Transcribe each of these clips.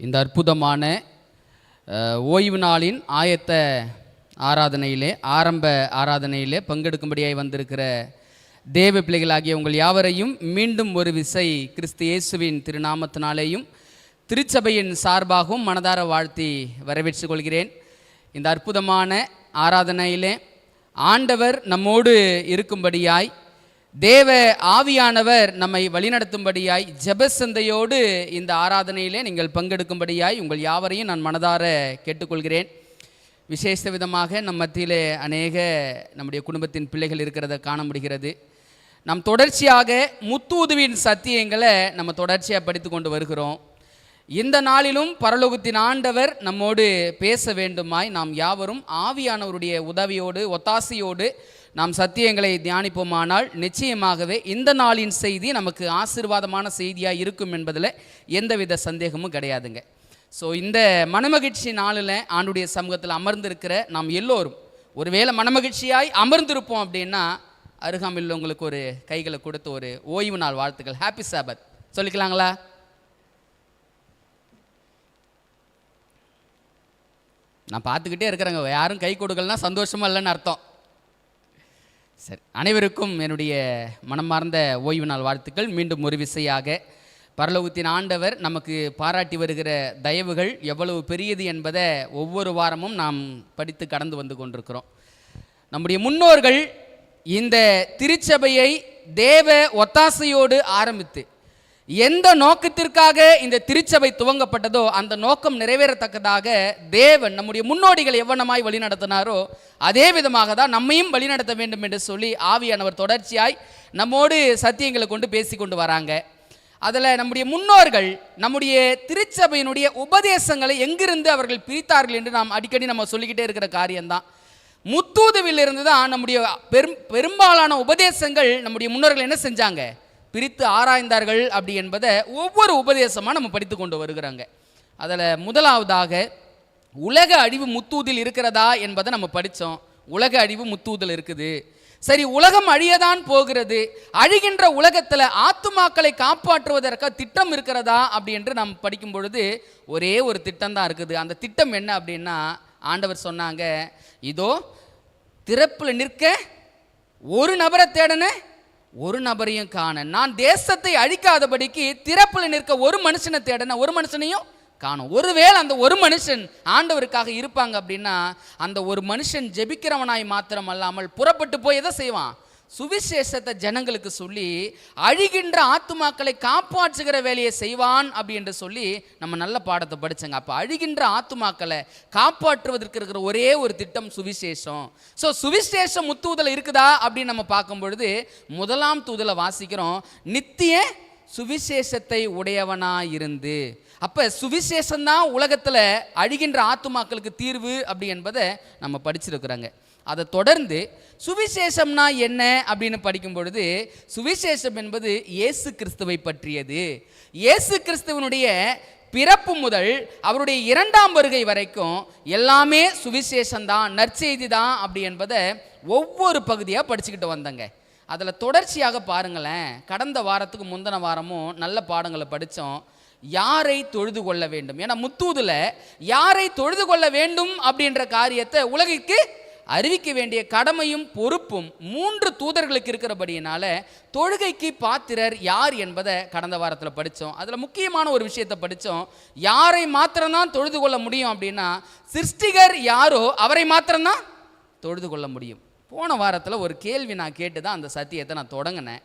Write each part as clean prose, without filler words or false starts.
இந்த அற்புதமான ஓய்வு நாளின் ஆரம்ப ஆராதனையிலே பங்கெடுக்கும்படியாய் வந்திருக்கிற தேவ பிள்ளைகளாகிய உங்கள் யாவரையும் மீண்டும் ஒரு விசை கிறிஸ்து இயேசுவின் திருநாமத்தினாலேயும் திருச்சபையின் சார்பாகவும் மனதார வாழ்த்தி வரவேற்றுக் கொள்கிறேன். இந்த அற்புதமான ஆராதனையிலே ஆண்டவர் நம்மோடு இருக்கும்படியாய், தேவ ஆவியானவர் நம்மை வழிநடத்தும்படியாய், ஜெபசந்தையோடு இந்த ஆராதனையிலே நீங்கள் பங்கெடுக்கும்படியாய் உங்கள் யாவரையும் நான் மனதார கேட்டுக்கொள்கிறேன். விசேஷ விதமாக நம் மத்தியிலே அநேக நம்முடைய குடும்பத்தின் பிள்ளைகள் இருக்கிறத காண முடிகிறது. நாம் தொடர்ச்சியாக முத்தூதுவின் சத்தியங்களை நம்ம தொடர்ச்சியாக படித்து கொண்டு வருகிறோம். இந்த நாளிலும் பரலோகத்தின் ஆண்டவர் நம்மோடு பேச வேண்டுமாய் நாம் யாவரும் ஆவியானவருடைய உதவியோடு ஒத்தாசையோடு நாம் சத்தியங்களை தியானிப்போமானால் நிச்சயமாகவே இந்த நாளின் செய்தி நமக்கு ஆசீர்வாதமான செய்தியாக இருக்கும் என்பதில் எந்தவித சந்தேகமும் கிடையாதுங்க. ஸோ இந்த மனமகிழ்ச்சி நாளில் ஆண்டுடைய சமூகத்தில் அமர்ந்திருக்கிற நாம் எல்லோரும் ஒருவேளை மனமகிழ்ச்சியாய் அமர்ந்திருப்போம் அப்படின்னா அருகாமையில் உங்களுக்கு ஒரு கைகளை கொடுத்து ஒரு ஓய்வு நாள் வாழ்த்துக்கள், ஹாப்பி சாபத் சொல்லிக்கலாங்களா? நான் பார்த்துக்கிட்டே இருக்கிறேங்க, யாரும் கை கொடுக்கலன்னா சந்தோஷமாக இல்லைன்னு அர்த்தம். சரி, அனைவருக்கும் என்னுடைய மனமார்ந்த ஓய்வு நாள் வாழ்த்துக்கள். மீண்டும் ஒரு விசையாக பரலோகத்தின் ஆண்டவர் நமக்கு பாராட்டி வருகிற தயவுகள் எவ்வளவு பெரியது என்பதை ஒவ்வொரு வாரமும் நாம் படித்து கடந்து வந்து கொண்டிருக்கிறோம். நம்முடைய முன்னோர்கள் இந்த திருச்சபையை தேவ ஒத்தாசையோடு ஆரம்பித்து எந்த நோக்கத்திற்காக இந்த திருச்சபை துவங்கப்பட்டதோ அந்த நோக்கம் நிறைவேறத்தக்கதாக தேவன் நம்முடைய முன்னோடிகள் எவ்வளமாய் வழிநடத்தினாரோ அதே விதமாக தான் நம்மையும் வழிநடத்த வேண்டும் என்று சொல்லி ஆவியானவர் தொடர்ச்சியாய் நம்மோடு சத்தியங்களை கொண்டு பேசி கொண்டு வராங்க. அதில் நம்முடைய முன்னோர்கள் நம்முடைய திருச்சபையினுடைய உபதேசங்களை எங்கிருந்து அவர்கள் பிரித்தார்கள் என்று நாம் அடிக்கடி நம்ம சொல்லிக்கிட்டே இருக்கிற காரியம்தான். முத்தூதுவிலிருந்து தான் நம்முடைய பெரும்பாலான உபதேசங்கள் நம்முடைய முன்னோர்கள் என்ன செஞ்சாங்க, பிரித்து ஆராய்ந்தார்கள். அப்படி என்பதை ஒவ்வொரு உபதேசமாக நம்ம படித்து கொண்டு வருகிறாங்க. அதில் முதலாவதாக உலக அழிவு முத்தூதில் இருக்கிறதா என்பதை நம்ம படித்தோம். உலக அழிவு முத்தூதில் இருக்குது. சரி, உலகம் அழியதான் போகிறது. அழிகின்ற உலகத்தில் ஆத்துமாக்களை காப்பாற்றுவதற்கு திட்டம் இருக்கிறதா அப்படி என்று நாம் படிக்கும் பொழுது ஒரே ஒரு திட்டம் தான் இருக்குது. அந்த திட்டம் என்ன அப்படின்னா, ஆண்டவர் சொன்னாங்க, இதோ திறப்பில் நிற்க ஒரு நபரை தேடன ஒரு நபரையும் காண, நான் தேசத்தை அழிக்காதபடிக்கு திறப்பில் நிற்க ஒரு மனுஷனை தேடன ஒரு மனுஷனையும் காணும். ஒருவேளை அந்த ஒரு மனுஷன் ஆண்டவருக்காக இருப்பாங்க அப்படின்னா அந்த ஒரு மனுஷன் ஜெபிக்கிறவனாய் மாத்திரம் அல்லாமல் புறப்பட்டு போய் எதை செய்வான், சுவிசேஷத்தை ஜனங்களுக்கு சொல்லி அழிகின்ற ஆத்துமாக்களை காப்பாற்றுகிற வேலையை செய்வான் அப்படி என்று சொல்லி நம்ம நல்ல பாடத்தை படித்தங்க. அப்போ அழிகின்ற ஆத்துமாக்களை காப்பாற்றுவதற்கு இருக்கிற ஒரே ஒரு திட்டம் சுவிசேஷம். ஸோ சுவிசேஷம் முத்தூதல் இருக்குதா அப்படின்னு நம்ம பார்க்கும் பொழுது முதலாம் தூதலை வாசிக்கிறோம், நித்திய சுவிசேஷத்தை உடையவனாயிருந்து. அப்போ சுவிசேஷம்தான் உலகத்தில் அழிகின்ற ஆத்துமாக்களுக்கு தீர்வு அப்படி என்பதை நம்ம படிச்சிருக்கிறாங்க. அதை தொடர்ந்து சுவிசேஷம்னா என்ன அப்படின்னு படிக்கும் பொழுது சுவிசேஷம் என்பது இயேசு கிறிஸ்துவை பற்றியது. இயேசு கிறிஸ்துவனுடைய பிறப்பு முதல் அவருடைய இரண்டாம் வருகை வரைக்கும் எல்லாமே சுவிசேஷம்தான், நற்செய்தி தான் அப்படி என்பதை ஒவ்வொரு பகுதியாக படிச்சுக்கிட்டு வந்தங்க. அதில் தொடர்ச்சியாக பாருங்களேன், கடந்த வாரத்துக்கு முந்தின வாரமும் நல்ல பாடங்களை படித்தோம். யாரை தொழுது கொள்ள வேண்டும், ஏன்னா முத்தூதில் யாரை தொழுது கொள்ள வேண்டும் அப்படின்ற காரியத்தை உலகிற்கு அறிவிக்க வேண்டிய கடமையும் பொறுப்பும் 3 தூதர்களுக்கு இருக்கிறபடியினால தொழுகைக்கு பாத்திரர் யார் என்பதை கடந்த வாரத்தில் படித்தோம். அதில் முக்கியமான ஒரு விஷயத்தை படித்தோம். யாரை மாத்திரம்தான் தொழுது கொள்ள முடியும் அப்படின்னா, சிருஷ்டிகர் யாரோ அவரை மாத்திரம்தான் தொழுது கொள்ள முடியும். போன வாரத்தில் ஒரு கேள்வி நான் கேட்டு தான் அந்த சத்தியத்தை நான் தொடங்கினேன்.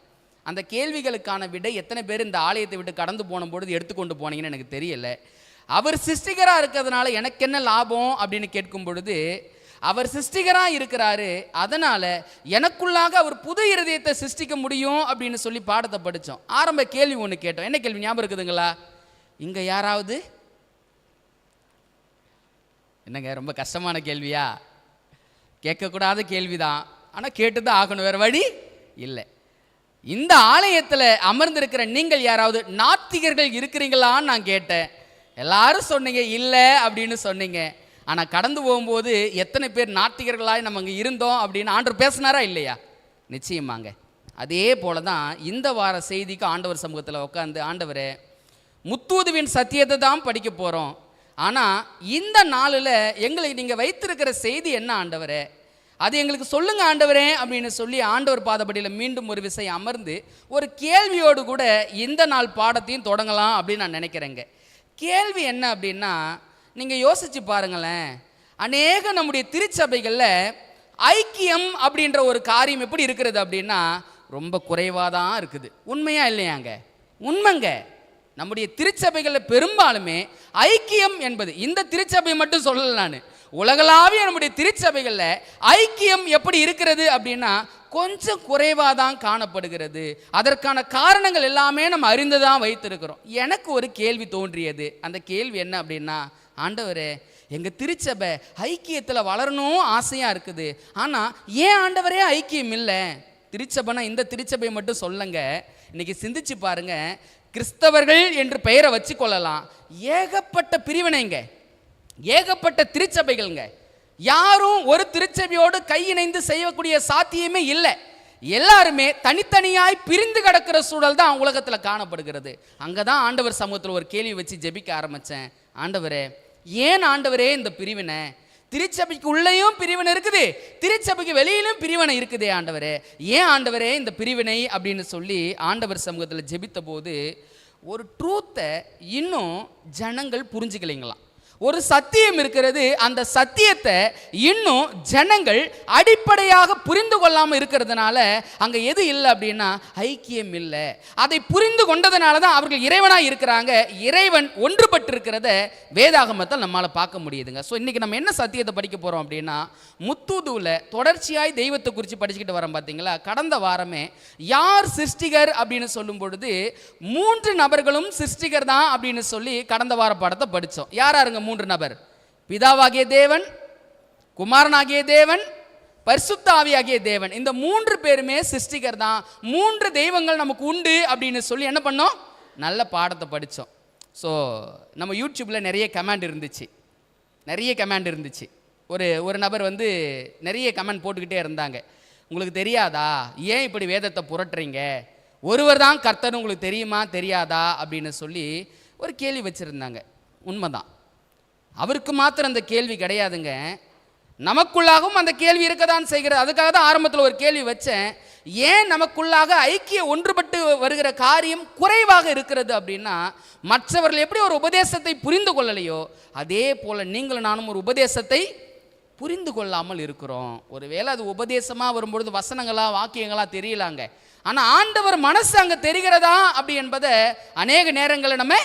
அந்த கேள்விகளுக்கான விடை எத்தனை பேர் இந்த ஆலயத்தை விட்டு கடந்து போன பொழுது எடுத்துக்கொண்டு போனீங்கன்னு எனக்கு தெரியலை. அவர் சிருஷ்டிகராக இருக்கிறதுனால எனக்கு என்ன லாபம் அப்படின்னு கேட்கும் பொழுது, அவர் சிருஷ்டிகராக இருக்கிறாரு, அதனால் எனக்குள்ளாக அவர் புது இருதயத்தை சிருஷ்டிக்க முடியும் அப்படின்னு சொல்லி பாடத்தை படித்தோம். ஆரம்ப கேள்வி ஒன்று கேட்டோம். என்ன கேள்வி ஞாபகம் இருக்குதுங்களா? இங்கே யாராவது என்னங்க ரொம்ப கஷ்டமான கேள்வியா? கேட்கக்கூடாத கேள்விதான், ஆனால் கேட்டு தான் ஆகணும், வேறு வழி இல்லை. இந்த ஆலயத்தில் அமர்ந்திருக்கிற நீங்கள் யாராவது நாத்திகர்கள் இருக்கிறீங்களான்னு நான் கேட்டேன். எல்லாரும் சொன்னீங்க இல்லை அப்படின்னு சொன்னீங்க. ஆனால் கடந்து போகும்போது எத்தனை பேர் நாத்திகர்களாக நம்ம அங்கே இருந்தோம் அப்படின்னு ஆண்டவர் பேசினாரா இல்லையா? நிச்சயமாங்க. அதே போல தான் இந்த வார செய்திக்கு ஆண்டவர் சமூகத்தில் உட்காந்து, ஆண்டவரே முத்தூதுவின் சத்தியத்தை தான் படிக்க போகிறோம். ஆனால் இந்த நாளில் எங்களுக்கு நீங்கள் வைத்திருக்கிற செய்தி என்ன ஆண்டவரே, அது எங்களுக்கு சொல்லுங்க ஆண்டவரே அப்படின்னு சொல்லி ஆண்டவர் பாதப்படியில் மீண்டும் ஒரு விசை அமர்ந்து ஒரு கேள்வியோடு கூட இந்த நாள் பாடத்தையும் தொடங்கலாம் அப்படின்னு நான் நினைக்கிறேங்க. கேள்வி என்ன அப்படின்னா, நீங்கள் யோசிச்சு பாருங்களேன், அநேக நம்முடைய திருச்சபைகளில் ஐக்கியம் அப்படின்ற ஒரு காரியம் எப்படி இருக்கிறது அப்படின்னா ரொம்ப குறைவாக தான் இருக்குது. உண்மையா இல்லையாங்க? உண்மைங்க. நம்முடைய திருச்சபைகளில் பெரும்பாலுமே ஐக்கியம் என்பது, இந்த திருச்சபை மட்டும் சொல்லலை நான், உலகளாவிய நம்முடைய திருச்சபைகளில் ஐக்கியம் எப்படி இருக்கிறது அப்படின்னா கொஞ்சம் குறைவாக தான் காணப்படுகிறது. அதற்கான காரணங்கள் எல்லாமே நம்ம அறிந்து தான் வைத்திருக்கிறோம். எனக்கு ஒரு கேள்வி தோன்றியது. அந்த கேள்வி என்ன அப்படின்னா, ஆண்டவரே எங்கள் திருச்சபை ஐக்கியத்தில் வளரணும் ஆசையாக இருக்குது, ஆனால் ஏன் ஆண்டவரே ஐக்கியம் இல்லை? திருச்சபைனா இந்த திருச்சபையை மட்டும் சொல்லுங்க. இன்னைக்கு சிந்திச்சு பாருங்க, கிறிஸ்தவர்கள் என்று பெயரை வச்சு கொள்ளலாம், ஏகப்பட்ட பிரிவினைங்க, ஏகப்பட்ட திருச்சபைகள்ங்க. யாரும் ஒரு திருச்சபையோடு கையிணைந்து செய்யக்கூடிய சாத்தியமே இல்லை. எல்லாருமே தனித்தனியாய் பிரிந்து கிடக்கிற சூழல் தான் உலகத்தில் காணப்படுகிறது. அங்கே தான் ஆண்டவர் சமூகத்தில் ஒரு கேள்வி வச்சு ஜெபிக்க ஆரம்பித்தேன். ஆண்டவரே ஏன் ஆண்டவரே இந்த பிரிவினை? திருச்சபைக்கு உள்ளேயும் பிரிவினை இருக்குது, திருச்சபைக்கு வெளியிலும் பிரிவினை இருக்குதே ஆண்டவரே, ஏன் ஆண்டவரே இந்த பிரிவினை அப்படின்னு சொல்லி ஆண்டவர் சமூகத்தில் ஜெபித்த போது ஒரு ட்ரூத்தை இன்னும் ஜனங்கள் புரிஞ்சுக்கலைங்களாம். ஒரு சத்தியம் இருக்கிறது, அந்த சத்தியத்தை இன்னும் ஜனங்கள் அடிப்படையாக புரிந்து கொள்ளாமல் இருக்கிறதுனால அங்கே எது இல்லை அப்படின்னா ஐக்கியம் இல்லை. அதை புரிந்து கொண்டதுனால தான் அவர்கள் இறைவனாக இருக்கிறாங்க. இறைவன் ஒன்றுபட்டு இருக்கிறத வேதாகமத்தில் நம்மளால் பார்க்க முடியுதுங்க. ஸோ இன்றைக்கி நம்ம என்ன சத்தியத்தை படிக்க போகிறோம் அப்படின்னா, முத்தூதுவில் தொடர்ச்சியாய் தெய்வத்தை குறித்து படிச்சுக்கிட்டு வரோம் பார்த்தீங்களா. கடந்த வாரமே யார் சிருஷ்டிகர் அப்படின்னு சொல்லும் பொழுது 3 நபர்களும் சிருஷ்டிகர் தான் அப்படின்னு சொல்லி கடந்த வார பாடத்தை படித்தோம். யாருங்க 3 நபர்? பிதாவாகிய தேவன், குமாரனாகிய தேவன், பரிசுத்த ஆவியாகிய தேவன். இந்த 3 பேருமே சிருஷ்டிகர் தான். 3 தெய்வங்கள் நமக்கு உண்டு அப்படின்னு சொல்லி என்ன பண்ணோம்? நல்ல பாடத்தை படித்தோம். ஸோ நம்ம யூடியூப்பில் நிறைய கமெண்ட் இருந்துச்சு. ஒரு நபர் வந்து நிறைய கமெண்ட் போட்டுக்கிட்டே இருந்தாங்க. உங்களுக்கு தெரியாதா, ஏன் இப்படி வேதத்தை புரட்டுறீங்க, ஒருவர் தான் கர்த்தர் உங்களுக்கு தெரியுமா தெரியாதா அப்படின்னு சொல்லி ஒரு கேள்வி வச்சுருந்தாங்க. உண்மைதான், அவருக்கு மாத்திரம் அந்த கேள்வி கிடையாதுங்க, நமக்குள்ளாகவும் அந்த கேள்வி இருக்க தான் செய்கிறது. அதுக்காக தான் ஆரம்பத்தில் ஒரு கேள்வி வச்சேன், ஏன் நமக்குள்ளாக ஐக்கிய ஒன்றுபட்டு வருகிற காரியம் குறைவாக இருக்கிறது அப்படின்னா, மற்றவர்கள் எப்படி ஒரு உபதேசத்தை புரிந்து கொள்ளலையோ அதே போல் நீங்களும் நானும் ஒரு உபதேசத்தை புரிந்து கொள்ளாமல் இருக்கிறோம். ஒருவேளை அது உபதேசமாக வரும்பொழுது வசனங்களா வாக்கியங்களா தெரியலாங்க, ஆனால் ஆண்டவர் மனசு அங்கே தெரிகிறதா அப்படி என்பதை அநேக நேரங்களில் நம்ம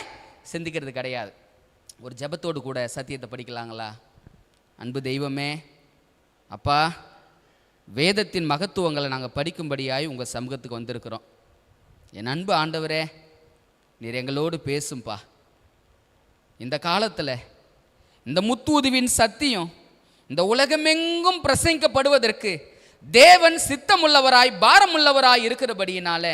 சிந்திக்கிறது கிடையாது. ஒரு ஜெபத்தோடு கூட சத்தியத்தை படிக்கலாங்களா? அன்பு தெய்வமே, அப்பா, வேதத்தின் மகத்துவங்களை நாங்கள் படிக்கும்படியாய் உங்கள் சமூகத்துக்கு வந்திருக்கிறோம். என் அன்பு ஆண்டவரே, நீர் எங்களோடு பேசும்பா. இந்த காலத்தில் இந்த முத்தூதுவின் சத்தியம் இந்த உலகமெங்கும் பிரசங்கிக்கப்படுவதற்கு தேவன் சித்தமுள்ளவராய் பாரமுள்ளவராய் இருக்கிறபடியினால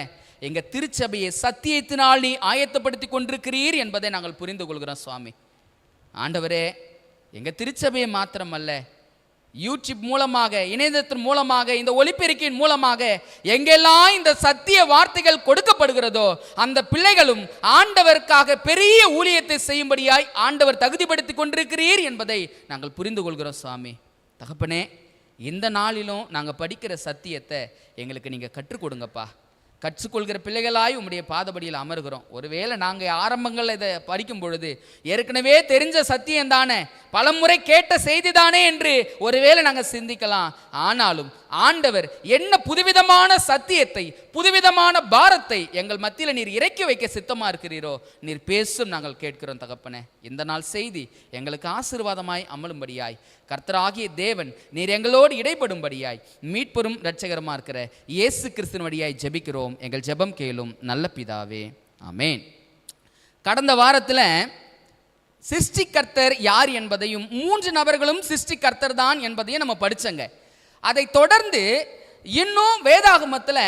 எங்கள் திருச்சபையை சத்தியத்தினால் நீ ஆயத்தப்படுத்தி கொண்டிருக்கிறீர் என்பதை நாங்கள் புரிந்து கொள்கிறோம் சுவாமி. ஆண்டவரே, எங்கள் திருச்சபையை மாத்திரமல்ல, யூடியூப் மூலமாக, இணையதத்தின் மூலமாக, இந்த ஒலிபெருக்கின் மூலமாக எங்கெல்லாம் இந்த சத்திய வார்த்தைகள் கொடுக்கப்படுகிறதோ அந்த பிள்ளைகளும் ஆண்டவருக்காக பெரிய ஊழியத்தை செய்யும்படியாய் ஆண்டவர் தகுதிப்படுத்தி கொண்டிருக்கிறீர் என்பதை நாங்கள் புரிந்து கொள்கிறோம் சுவாமி. தகப்பனே, இந்த நாளிலும் நாங்கள் படிக்கிற சத்தியத்தை எங்களுக்கு நீங்கள் கற்றுக் கொடுங்கப்பா. கற்றுக்கொள்கிற பிள்ளைகளாய் உம்முடைய பாதபடியில் அமர்கிறோம். ஒருவேளை நாங்கள் ஆரம்பங்களில் இதை படிக்கும் பொழுது ஏற்கனவே தெரிஞ்ச சத்தியம் தானே, பலமுறை கேட்ட செய்தி தானே என்று ஒருவேளை நாங்கள் சிந்திக்கலாம். ஆனாலும் ஆண்டவர் என்ன புதுவிதமான சத்தியத்தை, புதுவிதமான பாரத்தை எங்கள் மத்தியில் நீர் இறக்கி வைக்க சித்தமாக இருக்கிறீரோ நீர் பேசும் நாங்கள் கேட்கிறோம் தகப்பனே. இந்த நாள் செய்தி எங்களுக்கு ஆசீர்வாதமாய் அமலும்படியாய் கர்த்தராகிய தேவன் நீர் எங்களோடு இடைப்படும்படியாய் மீட்பெரும் இரட்சகரமாக இருக்கிற இயேசு கிறிஸ்துவின் வழியாய் ஜெபிக்கிறோம். எங்கள் ஜெபம் கேளும் நல்ல பிதாவே, ஆமேன். கடந்த வாரத்தில் சிருஷ்டிகர்த்தர் யார் என்பதையும் 3 நபர்களும் சிருஷ்டிகர்த்தர் தான் என்பதையும் நம்ம படித்தங்க. அதை தொடர்ந்து இன்னும் வேதாகமத்தில்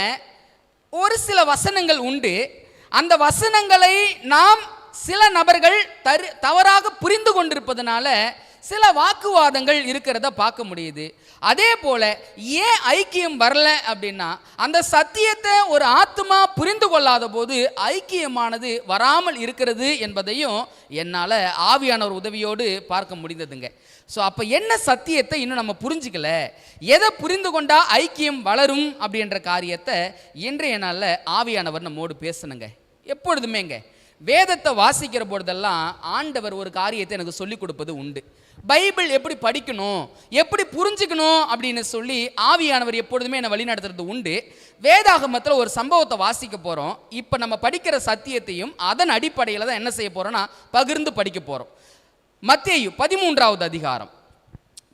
ஒரு சில வசனங்கள் உண்டு. அந்த வசனங்களை நாம் சில நபர்கள் தவறாக புரிந்து கொண்டிருப்பதனால சில வாக்குவாதங்கள் இருக்கிறத பார்க்க முடியுது. அதே போல ஏன் ஐக்கியம் வரல அப்படின்னா, அந்த சத்தியத்தை ஒரு ஆத்மா புரிந்து கொள்ளாத போது ஐக்கியமானது வராமல் இருக்கிறது என்பதையும் என்னால் ஆவியானவர் உதவியோடு பார்க்க முடிந்ததுங்க. ஸோ அப்போ என்ன சத்தியத்தை இன்னும் நம்ம புரிஞ்சுக்கல, எதை புரிந்து கொண்டா ஐக்கியம் வளரும் அப்படின்ற காரியத்தை இன்றைய நாளில் ஆவியானவர் நம்மோடு பேசணுங்க. எப்பொழுதுமேங்க வேதத்தை வாசிக்கிற பொழுதெல்லாம் ஆண்டவர் ஒரு காரியத்தை எனக்கு சொல்லிக் கொடுப்பது உண்டு. பைபிள் எப்படி படிக்கணும், எப்படி புரிஞ்சுக்கணும் அப்படின்னு சொல்லி ஆவியானவர் எப்பொழுதுமே என்னை வழிநடத்துறது உண்டு. வேதாகமத்தில் ஒரு சம்பவத்தை வாசிக்க போகிறோம். இப்போ நம்ம படிக்கிற சத்தியத்தையும் அதன் அடிப்படையில் தான் என்ன செய்ய போகிறோம்னா பகிர்ந்து படிக்க போகிறோம். மத்தேயு 13வது அதிகாரம்,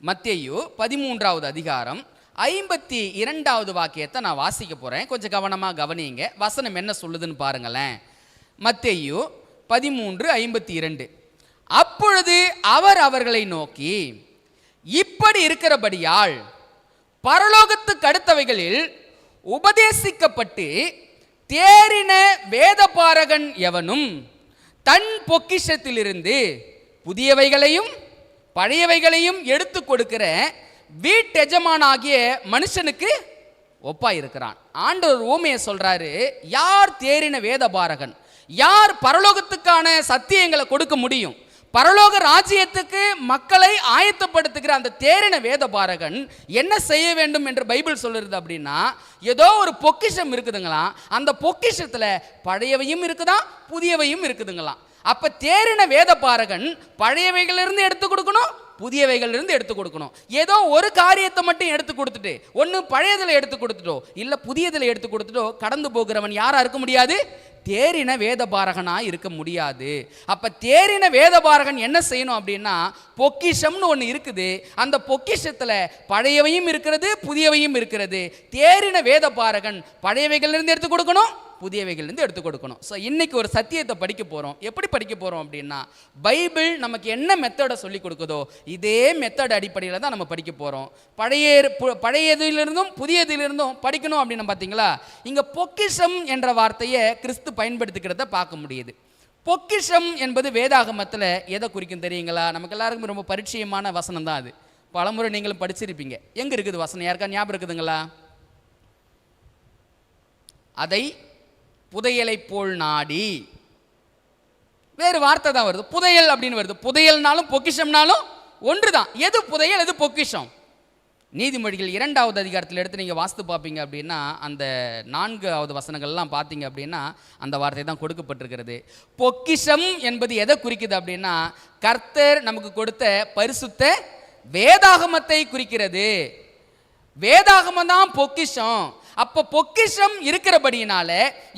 மத்தேயு 13வது அதிகாரம் 52வது வாக்கியத்தை நான் வாசிக்க போகிறேன். கொஞ்சம் கவனமாக கவனிங்க. வசனம் என்ன சொல்லுதுன்னு பாருங்களேன். மத்தேயு 13:52. அப்பொழுது அவர் அவர்களை நோக்கி, இப்படி இருக்கிறபடியால் பரலோகத்துக்கு அடுத்தவைகளில் உபதேசிக்கப்பட்டு தேறின வேதபாரகன் எவனும் தன் பொக்கிஷத்திலிருந்து புதியவைகளையும் பழையவைகளையும் எடுத்து கொடுக்கிற வீட்டெஜமானாகிய மனுஷனுக்கு ஒப்பாயிருக்கிறான். ஆண்டவர் ஓமையை சொல்றாரு. யார் தேறின வேதபாரகன், யார் பரலோகத்துக்கான சத்தியங்களை கொடுக்க முடியும், பரலோக ராஜ்யத்துக்கு மக்களை ஆயத்தப்படுத்துகிற அந்த தேறின வேதபாரகன் என்ன செய்ய வேண்டும் என்று பைபிள் சொல்லுறது அப்படின்னா, ஏதோ ஒரு பொக்கிஷம் இருக்குதுங்களாம். அந்த பொக்கிஷத்தில் பழையவையும் இருக்குதான், புதியவையும் இருக்குதுங்களாம். அப்ப தேறின வேதபாரகன் பழையவைகளிலிருந்து எடுத்து கொடுக்கணும், புதியவைகளிலிருந்து எடுத்து கொடுக்கணும். ஏதோ ஒரு காரியத்தை மட்டும் எடுத்து கொடுத்துட்டு, ஒன்று பழையதில் எடுத்து கொடுத்துட்டோ இல்லை புதியதில் எடுத்து கொடுத்துட்டோ கடந்து போகிறவன் யாரா இருக்க முடியாது? தேறின வேதபாரகனா இருக்க முடியாது. அப்ப தேறின வேதபாரகன் என்ன செய்யணும் அப்படின்னா, பொக்கிஷம்னு ஒன்று இருக்குது. அந்த பொக்கிஷத்துல பழையவையும் இருக்கிறது, புதியவையும் இருக்கிறது. தேறின வேதபாரகன் பழையவைகளிலிருந்து எடுத்து கொடுக்கணும், புதியவைகளிலிருந்து எடுத்து கொடுக்கணும். ஸோ இன்னைக்கு ஒரு சத்தியத்தை படிக்க போகிறோம். எப்படி படிக்க போகிறோம் அப்படின்னா, பைபிள் நமக்கு என்ன மெத்தடை சொல்லி கொடுக்குதோ இதே மெத்தட் அடிப்படையில் தான் நம்ம படிக்க போகிறோம். பழையதிலிருந்தும் புதியதிலிருந்தும் படிக்கணும் அப்படின்னு பார்த்தீங்களா, இங்கே பொக்கிஷம் என்ற வார்த்தையை கிறிஸ்து பயன்படுத்திக்கிறத பார்க்க முடியுது. பொக்கிஷம் என்பது வேதாகமத்தில் எதை குறிக்கும் தெரியுங்களா? நமக்கு எல்லாருக்கும் ரொம்ப பரிச்சயமான வசனம் தான் அது. பலமுறை நீங்களும் படிச்சிருப்பீங்க. எங்கே இருக்குது வசனம்? யாருக்கா ஞாபகம் இருக்குதுங்களா? அதை புதையலை போல் நாடி, வேறு வார்த்தை தான் வருது, புதையல் அப்படின்னு வருது. புதையல்னாலும் பொக்கிஷம்னாலும் ஒன்று தான். எது புதையல், எது பொக்கிஷம்? நீதிமொழிகள் 2வது அதிகாரத்தில் எடுத்து நீங்கள் வாஸ்து பார்ப்பீங்க அப்படின்னா, அந்த 4வது வசனங்கள்லாம் பார்த்தீங்க அப்படின்னா அந்த வார்த்தை தான் கொடுக்கப்பட்டிருக்கிறது. பொக்கிஷம் என்பது எதை குறிக்குது அப்படின்னா, கர்த்தர் நமக்கு கொடுத்த பரிசுத்த வேதாகமத்தை குறிக்கிறது. வேதாகமம் தான் பொக்கிஷம். அப்போ பொக்கிஷம் இருக்கிறபடியினால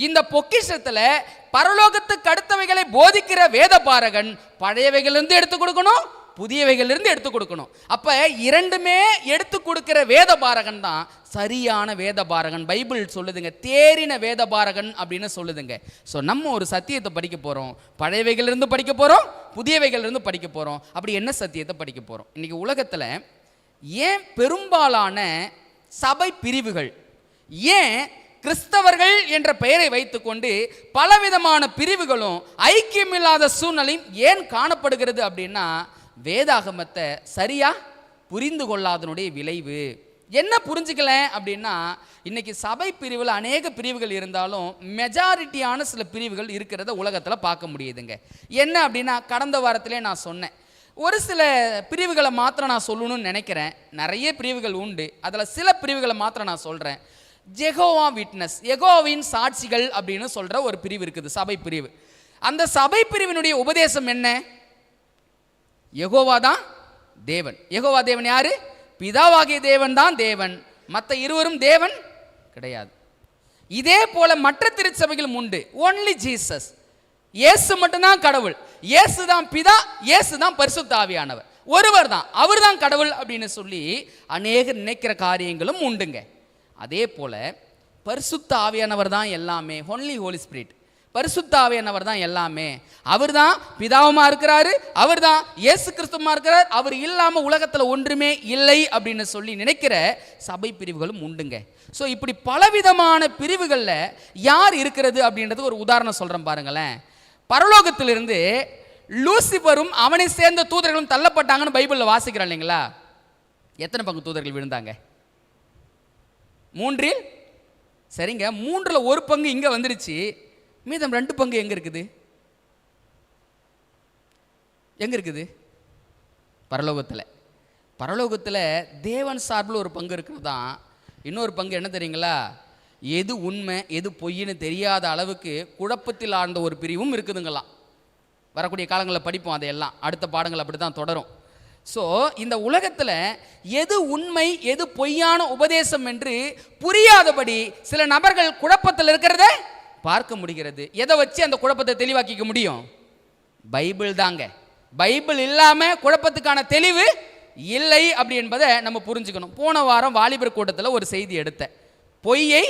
இந்த பொக்கிஷத்தில் பரலோகத்துக்கு அடுத்தவைகளை போதிக்கிற வேதபாரகன் பழையவைகளிலிருந்து எடுத்து கொடுக்கணும், புதியவைகளிலிருந்து எடுத்து கொடுக்கணும். அப்ப இரண்டுமே எடுத்து கொடுக்கிற வேதபாரகன் தான் சரியான வேதபாரகன். பைபிள் சொல்லுதுங்க, தேறின வேதபாரகன் அப்படின்னு சொல்லுதுங்க. ஸோ நம்ம ஒரு சத்தியத்தை படிக்க போகிறோம். பழையவைகளிலிருந்து படிக்க போகிறோம், புதியவைகளிலிருந்து படிக்க போகிறோம். அப்படி என்ன சத்தியத்தை படிக்க போகிறோம்? இன்னைக்கு உலகத்தில் ஏன் பெரும்பாலான சபை பிரிவுகள், ஏன் கிறிஸ்தவர்கள் என்ற பெயரை வைத்துக்கொண்டு பலவிதமான பிரிவுகளும் ஐக்கியமில்லாத சூழ்நிலையும் ஏன் காணப்படுகிறது அப்படின்னா, வேதாகமத்தை சரியா புரிந்து கொள்ளாதனுடைய விளைவு. என்ன புரிஞ்சுக்கல அப்படின்னா, இன்னைக்கு சபை பிரிவில் அநேக பிரிவுகள் இருந்தாலும் மெஜாரிட்டியான சில பிரிவுகள் இருக்கிறத உலகத்தில் பார்க்க முடியுதுங்க. என்ன அப்படின்னா, கடந்த வாரத்திலே நான் சொன்னேன், ஒரு சில பிரிவுகளை மாத்திரம் நான் சொல்லணும்னு நினைக்கிறேன். நிறைய பிரிவுகள் உண்டு, அதில் சில பிரிவுகளை மாத்திரம் நான் சொல்கிறேன். ஜெகோவா விட்னஸ், யெகோவாவின் சாட்சிகள் அப்படின்னு சொல்கிற ஒரு பிரிவு இருக்குது, சபை பிரிவு. அந்த சபை பிரிவினுடைய உபதேசம் என்ன? யெகோவா தான் தேவன். யெகோவா தேவன் யாரு? பிதாவாகிய தேவன் தான் தேவன், மற்ற இருவரும் தேவன் கிடையாது. இதே போல மற்ற திருச்சபைகளும் உண்டு. ஒன்லி ஜீசஸ், இயேசு மட்டும்தான் கடவுள், இயேசு தான் பிதா, இயேசு தான் பரிசுத்த ஆவியானவர், ஒருவர் தான், அவர் தான் கடவுள் அப்படின்னு சொல்லி அநேகர் நினைக்கிற காரியங்களும் உண்டுங்க. அதே போல பரிசுத்த ஆவியானவர் தான் எல்லாமே, ஒன்லி ஹோலி ஸ்பிரிட், பரிசுத்த ஆவியானவர் தான் எல்லாமே, அவர் தான் பிதாவுமா இருக்கிறாரு, அவர் தான் இயேசு கிறிஸ்துமா இருக்கிறார், அவர் இல்லாமல் உலகத்தில் ஒன்றுமே இல்லை அப்படின்னு சொல்லி நினைக்கிற சபை பிரிவுகளும் உண்டுங்க. ஸோ இப்படி பலவிதமான பிரிவுகளில் யார் இருக்கிறது அப்படின்றது ஒரு உதாரணம் சொல்கிறேன் பாருங்களேன். பரலோகத்திலிருந்து லூசிபரும் அவனை சேர்ந்த தூதர்களும் தள்ளப்பட்டாங்கன்னு பைபிளில் வாசிக்கிறோம் இல்லைங்களா? எத்தனை பங்கு தூதர்கள் விழுந்தாங்க? 3. சரிங்க, 3ல் 1 பங்கு இங்கே வந்துடுச்சு. மீதம் 2 பங்கு எங்கே இருக்குது? எங்கே இருக்குது? பரலோகத்தில். பரலோகத்தில் தேவன் சார்பில் ஒரு பங்கு இருக்கிறது தான். இன்னொரு பங்கு என்ன தெரியுங்களா? எது உண்மை எது பொய்ன்னு தெரியாத அளவுக்கு குழப்பத்தில் ஆழ்ந்த ஒரு பிரிவும் இருக்குதுங்களாம். வரக்கூடிய காலங்களில் படிப்போம் அதையெல்லாம். அடுத்த பாடங்கள் அப்படி தான் தொடரும். ஸோ இந்த உலகத்தில் எது உண்மை எது பொய்யான உபதேசம் என்று புரியாதபடி சில நபர்கள் குழப்பத்தில் இருக்கிறத பார்க்க முடிகிறது. எதை வச்சு அந்த குழப்பத்தை தெளிவாக்கிக்க முடியும்? பைபிள் தாங்க. பைபிள் இல்லாமல் குழப்பத்துக்கான தெளிவு இல்லை அப்படி என்பதை நம்ம புரிஞ்சுக்கணும். போன வாரம் வாலிபர் கூட்டத்தில் ஒரு செய்தி எடுத்தேன், பொய்யை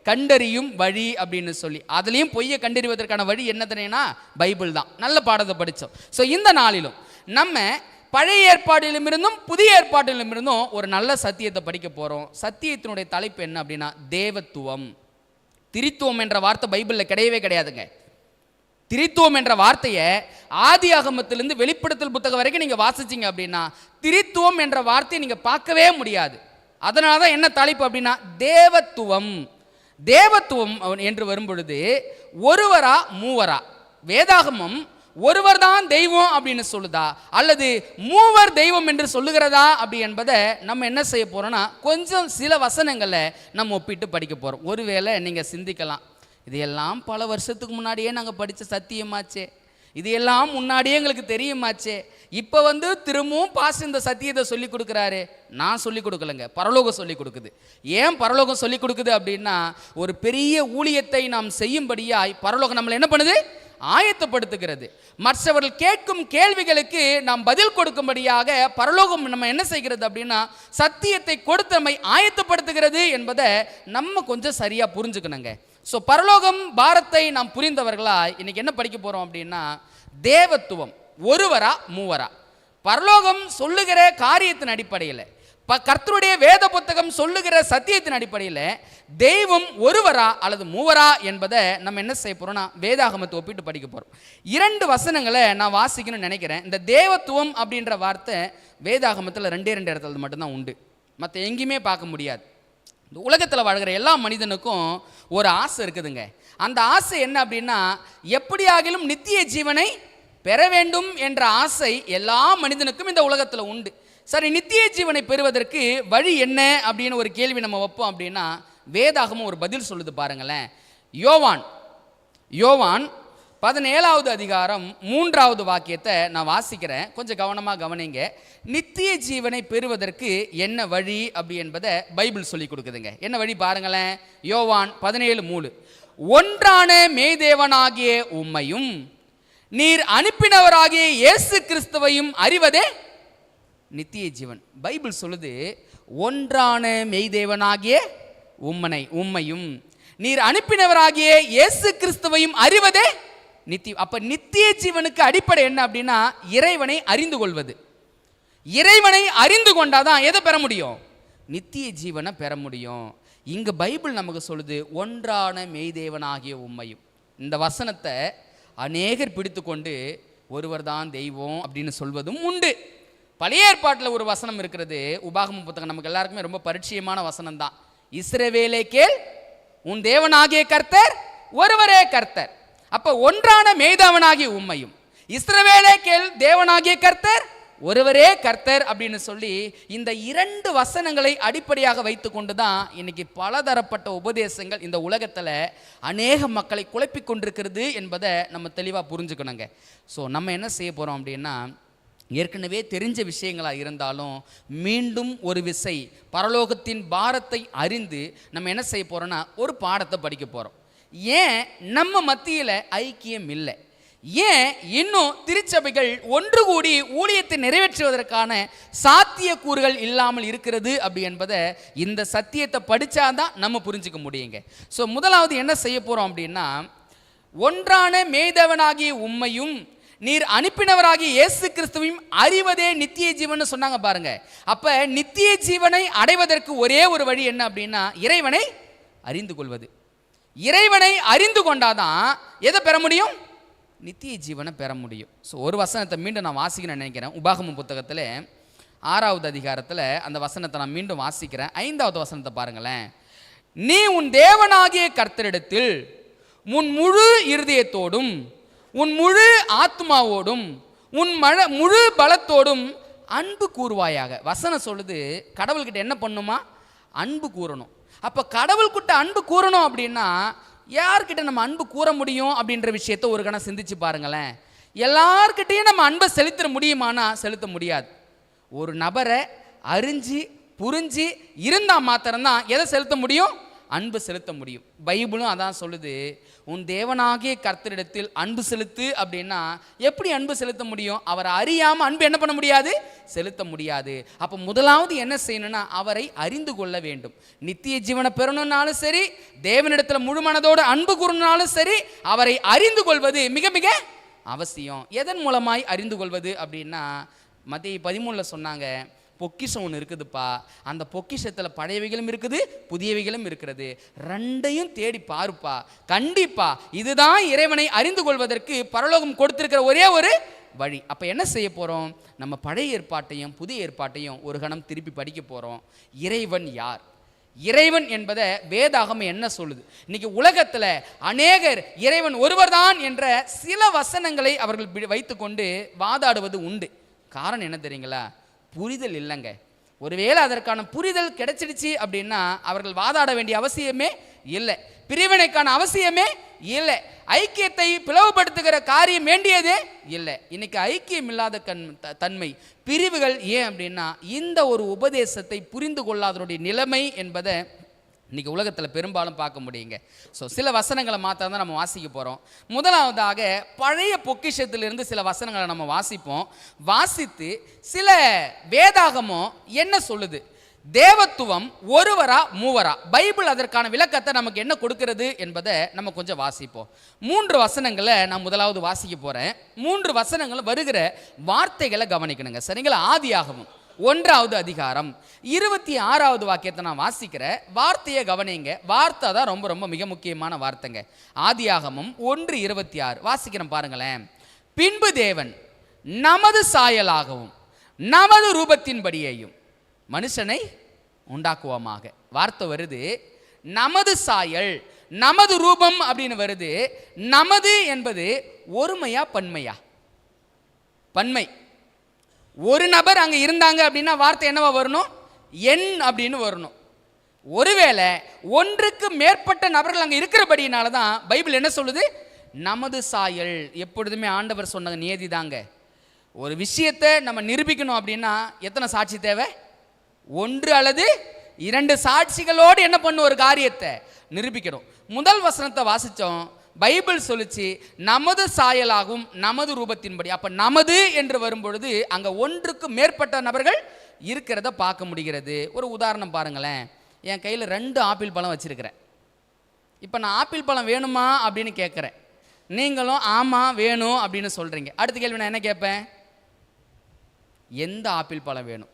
கண்டறியும் வழி அப்படின்னு சொல்லி. அதுலேயும் பொய்யை கண்டறிவதற்கான வழி என்ன தெரியும்னா பைபிள் தான். நல்ல பாடத்தை படித்தோம். ஸோ இந்த நாளிலும் நம்ம பழைய ஏற்பாட்டிலும் இருந்தும் புதிய ஏற்பாட்டிலும் இருந்தும் ஒரு நல்ல சத்தியத்தை படிக்க போகிறோம். சத்தியத்தினுடைய தலைப்பு என்ன அப்படின்னா தேவத்துவம். திரித்துவம் என்ற வார்த்தை பைபிளில் கிடையவே கிடையாதுங்க. திரித்துவம் என்ற வார்த்தையை ஆதி ஆகமத்திலிருந்து வெளிப்படுத்தல் புத்தகம் வரைக்கும் நீங்கள் வாசிச்சிங்க அப்படின்னா திரித்துவம் என்ற வார்த்தையை நீங்கள் பார்க்கவே முடியாது. அதனால தான் என்ன தலைப்பு அப்படின்னா தேவத்துவம். தேவத்துவம் என்று வரும்பொழுது ஒருவரா மூவரா? வேதாகமம் ஒருவர் தான் தெய்வம் அப்படின்னு சொல்லுதா அல்லது மூவர் தெய்வம் என்று சொல்லுகிறதா அப்படி என்பதை நம்ம என்ன செய்ய போறோம்னா கொஞ்சம் சில வசனங்களை நம்ம ஒப்பிட்டு படிக்க போகிறோம். ஒருவேளை நீங்கள் சிந்திக்கலாம், இதையெல்லாம் பல வருஷத்துக்கு முன்னாடியே நாங்கள் படித்த சத்தியமாச்சே, இதையெல்லாம் முன்னாடியே எங்களுக்கு தெரியுமாச்சே, இப்போ திரும்பவும் பாஸ் இந்த சத்தியத்தை சொல்லி கொடுக்குறாரு. நான் சொல்லி கொடுக்கலங்க, பரலோகம் சொல்லி கொடுக்குது. ஏன் பரலோகம் சொல்லி கொடுக்குது அப்படின்னா ஒரு பெரிய ஊழியத்தை நாம் செய்யும்படியாய் பரலோகம் நம்மளை என்ன பண்ணுது? ஆயத்தப்படுத்துகிறது. மற்றவர்கள் கேட்கும் கேள்விகளுக்கு நாம் பதில் கொடுக்கும்படியாக பரலோகம் நம்ம என்ன செய்கிறது அப்படின்னா சத்தியத்தை கொடுத்து நம்மை ஆயத்தப்படுத்துகிறது என்பதை நம்ம கொஞ்சம் சரியா புரிஞ்சுக்கணுங்க. ஸோ பரலோகம் பாரத்தை நாம் புரிந்தவர்களா இன்னைக்கு என்ன படிக்க போறோம் அப்படின்னா தேவத்துவம். ஒருவரா மூவரா? பரலோகம் சொல்லுகிற காரியத்தின் அடிப்படையில், கர்த்தருடைய வேத புத்தகம் சொல்லுகிற சத்தியத்தின் அடிப்படையில் தெய்வம் ஒருவரா அல்லது மூவரா என்பதை நம்ம என்ன செய்ய போறோம்னா வேதாகமத்தை ஒப்பிட்டு படிக்க போறோம். 2 வசனங்களை நான் வாசிக்கணும்னு நினைக்கிறேன். இந்த தேவத்துவம் அப்படின்ற வார்த்தை வேதாகமத்தில் 2 இடத்துல மட்டும்தான் உண்டு, மற்ற எங்கேயுமே பார்க்க முடியாது. இந்த உலகத்தில் வாழ்கிற எல்லா மனிதனுக்கும் ஒரு ஆசை இருக்குதுங்க. அந்த ஆசை என்ன அப்படின்னா எப்படியாகிலும் நித்திய ஜீவனை பெற வேண்டும் என்ற ஆசை எல்லா மனிதனுக்கும் இந்த உலகத்தில் உண்டு. சரி, நித்திய ஜீவனை பெறுவதற்கு வழி என்ன அப்படின்னு ஒரு கேள்வி நம்ம வைப்போம் அப்படின்னா வேதாகமும் ஒரு பதில் சொல்லுது பாருங்களேன். யோவான் 17வது அதிகாரம் 3வது வாக்கியத்தை நான் வாசிக்கிறேன், கொஞ்சம் கவனமாக கவனிங்க. நித்திய ஜீவனை பெறுவதற்கு என்ன வழி அப்படி என்பதை பைபிள் சொல்லி கொடுக்குதுங்க. என்ன வழி பாருங்களேன். யோவான் 17:3 ஒன்றான மேய்தேவனாகிய உம்மையும் நீர் அனுப்பினவராகிய இயேசு கிறிஸ்துவையும் அறிவதே நித்திய ஜீவன். பைபிள் சொல்லுது ஒன்றான மெய்தேவனாகிய உம்மையும் நீர் அனுப்பினவராகிய இயேசு கிறிஸ்துவையும் அறிவதே நித்தியம். அப்ப நித்திய ஜீவனுக்கு அடிப்படை என்ன அப்படின்னா இறைவனை அறிந்து கொள்வது. இறைவனை அறிந்து கொண்டாதான் எதை பெற முடியும்? நித்திய ஜீவனை பெற முடியும். இங்க பைபிள் நமக்கு சொல்லுது ஒன்றான மெய்தேவனாகிய உம்மையும். இந்த வசனத்தை அநேகர் பிடித்து கொண்டு ஒருவர் தான் தெய்வம் அப்படின்னு சொல்வதும் உண்டு. பழைய ஏற்பாட்டில் ஒரு வசனம் இருக்கிறது, உபாகம புத்தகம், நமக்கு எல்லாருக்குமே ரொம்ப பரிச்சயமான வசனம் தான். இஸ்ரவேலே கேள், உன் தேவனாகிய கர்த்தர் ஒருவரே கர்த்தர். அப்ப ஒன்றான மேய்தவனாகிய உம்மையும் இஸ்ரவேலே கேள், தேவனாகிய கர்த்தர் ஒருவரே கர்த்தர் அப்படின்னு சொல்லி இந்த 2 வசனங்களை அடிப்படையாக வைத்து கொண்டு தான் இன்னைக்கு பலதரப்பட்ட உபதேசங்கள் இந்த உலகத்தில் அநேக மக்களை குழப்பிக் கொண்டிருக்கிறது என்பதை நம்ம தெளிவாக புரிஞ்சுக்கணுங்க. ஸோ நம்ம என்ன செய்ய போகிறோம் அப்படின்னா ஏற்கனவே தெரிஞ்ச விஷயங்களாக இருந்தாலும் மீண்டும் ஒரு விசை பரலோகத்தின் பாரத்தை அறிந்து நம்ம என்ன செய்ய போகிறோன்னா ஒரு பாடத்தை படிக்க போகிறோம். ஏன் நம்ம மத்தியில் ஐக்கியம் இல்லை? ஏன் இன்னும் திருச்சபைகள் ஒன்று கூடி ஊழியத்தை நிறைவேற்றுவதற்கான சாத்தியக்கூறுகள் இல்லாமல் இருக்கிறது அப்படி என்பதை இந்த சத்தியத்தை படித்தாதான் நம்ம புரிஞ்சுக்க முடியுங்க. ஸோ முதலாவது என்ன செய்ய போகிறோம் அப்படின்னா ஒன்றான மேய்தவனாகிய உம்மையும் நீர் அனுப்பினவராகிய இயேசு கிறிஸ்துவையும் அறிவதே நித்திய ஜீவன் சொன்னாங்க பாருங்க. அப்ப நித்திய ஜீவனை அடைவதற்கு ஒரே ஒரு வழி என்ன அப்படின்னா இறைவனை அறிந்து கொள்வது. இறைவனை அறிந்து கொண்டாதான் எதை பெற முடியும்? நித்திய ஜீவனை பெற முடியும். ஸோ ஒரு வசனத்தை மீண்டும் நான் வாசிக்கிறேன் நினைக்கிறேன். உபாகமம் புத்தகத்தில் 6வது அதிகாரத்தில் அந்த வசனத்தை நான் மீண்டும் வாசிக்கிறேன். 5வது வசனத்தை பாருங்களேன். நீ உன் தேவனாகிய கர்த்தரிடத்தில் உன் முழு இருதயத்தோடும் உன் முழு ஆத்மாவோடும் உன் முழு பலத்தோடும் அன்பு கூறுவாயாக. வசனம் சொல்லுது கடவுள்கிட்ட என்ன பண்ணுமா? அன்பு கூறணும். அப்போ கடவுள்கிட்ட அன்பு கூறணும் அப்படின்னா யார்கிட்ட நம்ம அன்பு கூற முடியும் அப்படின்ற விஷயத்தை ஒரு கணம் சிந்திச்சு பாருங்களேன். எல்லார்கிட்டையும் நம்ம அன்பை செலுத்த முடியுமானா செலுத்த முடியாது. ஒரு நபரை அறிஞ்சு புரிஞ்சு இருந்தால் மாத்திரம்தான் எதை செலுத்த முடியும்? அன்பு செலுத்த முடியும். பைபிளும் அதான் சொல்லுது, உன் தேவனாகிய கர்த்தரிடத்தில் அன்பு செலுத்து அப்படின்னா எப்படி அன்பு செலுத்த முடியும்? அவரை அறியாமல் அன்பு என்ன பண்ண முடியாது? செலுத்த முடியாது. அப்போ முதலாவது என்ன செய்யணும்னா அவரை அறிந்து கொள்ள வேண்டும். நித்திய ஜீவனை பெறணும்னாலும் சரி, தேவனிடத்தில் முழு மனதோடு அன்பு கூறணும்னாலும் சரி, அவரை அறிந்து கொள்வது மிக மிக அவசியம். எதன் மூலமாய் அறிந்து கொள்வது அப்படின்னா மத்தேயு 13 சொன்னாங்க, பொக்கிஷம் ஒன்று இருக்குதுப்பா, அந்த பொக்கிஷத்தில் பழையவைகளும் இருக்குது புதியவைகளும் இருக்கிறது, ரெண்டையும் தேடி பாருப்பா, கண்டிப்பா இதுதான் இறைவனை அறிந்து கொள்வதற்கு பரலோகம் கொடுத்திருக்கிற ஒரே ஒரு வழி. அப்போ என்ன செய்ய போகிறோம்? நம்ம பழைய ஏற்பாட்டையும் புதிய ஏற்பாட்டையும் ஒரு கணம் திருப்பி படிக்க போகிறோம். இறைவன் யார்? இறைவன் என்பதை வேதாகமம் என்ன சொல்லுது? இன்னைக்கு உலகத்தில் அநேகர் இறைவன் ஒருவர் தான் என்ற சில வசனங்களை அவர்கள் வைத்துக்கொண்டு வாதாடுவது உண்டு. காரணம் என்ன தெரியுங்களா? புரிதல் இல்லைங்க. ஒருவேளை அதற்கான புரிதல் கிடைச்சிடுச்சு அப்படின்னா அவர்கள் வாதாட வேண்டிய அவசியமே இல்லை, பிரிவினைக்கான அவசியமே இல்லை, ஐக்கியத்தை பிளவுபடுத்துகிற காரியம் வேண்டியதே இல்லை. இன்னைக்கு ஐக்கியம் இல்லாத தன்மை, பிரிவுகள் ஏன் அப்படின்னா இந்த ஒரு உபதேசத்தை புரிந்து கொள்ளாதவருடைய நிலைமை என்பதை இன்றைக்கி உலகத்தில் பெரும்பாலும் பார்க்க முடியுங்க. ஸோ சில வசனங்களை மாத்திரம் தான் நம்ம வாசிக்க போகிறோம். முதலாவதாக பழைய பொக்கிஷத்திலிருந்து சில வசனங்களை நம்ம வாசிப்போம். வாசித்து சில வேதாகமம் என்ன சொல்லுது, தேவத்துவம் ஒருவரா மூவரா, பைபிள் அதற்கான விளக்கத்தை நமக்கு என்ன கொடுக்கிறது என்பதை நம்ம கொஞ்சம் வாசிப்போம். 3 வசனங்களை நான் முதலாவது வாசிக்க போகிறேன். 3 வசனங்கள் வருகிற வார்த்தைகளை கவனிக்கணுங்க, சரிங்களா? ஆதியாகமம் 1வது அதிகாரம் 26வது வாக்கியத்தை நான் வாசிக்கிற வார்த்தையை கவனிங்க. வார்த்தை தான் ரொம்ப ரொம்ப மிக முக்கியமான வார்த்தைங்க. ஆதியாகமம் 1:26 வாசிக்கிறேன் பாருங்களேன். பின்பு தேவன் நமது சாயலாகவும் நமது ரூபத்தின்படியையும் மனுஷனை உண்டாக்குவோமாக. வார்த்தை வருது நமது சாயல் நமது ரூபம் அப்படின்னு வருது. நமது என்பது ஒருமையா பன்மையா? பன்மை. ஒரு நபர் அங்கே இருந்தாங்க அப்படின்னா வார்த்தை என்னவா வரணும்? எண் அப்படின்னு வரணும். ஒருவேளை ஒன்றுக்கு மேற்பட்ட நபர்கள் அங்கே இருக்கிறபடினால தான் பைபிள் என்ன சொல்லுது? நமது சாயல். எப்பொழுதுமே ஆண்டவர் சொன்ன நியதி தாங்க. ஒரு விஷயத்தை நம்ம நிரூபிக்கணும் அப்படின்னா எத்தனை சாட்சி தேவை? 1 அல்லது 2 சாட்சிகளோடு என்ன பண்ணும்? ஒரு காரியத்தை நிரூபிக்கணும். முதல் வசனத்தை வாசித்தோம், பைபிள் சொல்லிச்சு நமது சாயலாகும் நமது ரூபத்தின்படி. அப்போ நமது என்று வரும்பொழுது அங்கே ஒன்றுக்கு மேற்பட்ட நபர்கள் இருக்கிறத பார்க்க முடிகிறது. ஒரு உதாரணம் பாருங்களேன். என் கையில் 2 ஆப்பிள் பழம் வச்சுருக்கிறேன். இப்போ நான் ஆப்பிள் பழம் வேணுமா அப்படின்னு கேட்குறேன். நீங்களும் ஆமாம் வேணும் அப்படின்னு சொல்கிறீங்க. அடுத்த கேள்வி நான் என்ன கேட்பேன்? எந்த ஆப்பிள் பழம் வேணும்?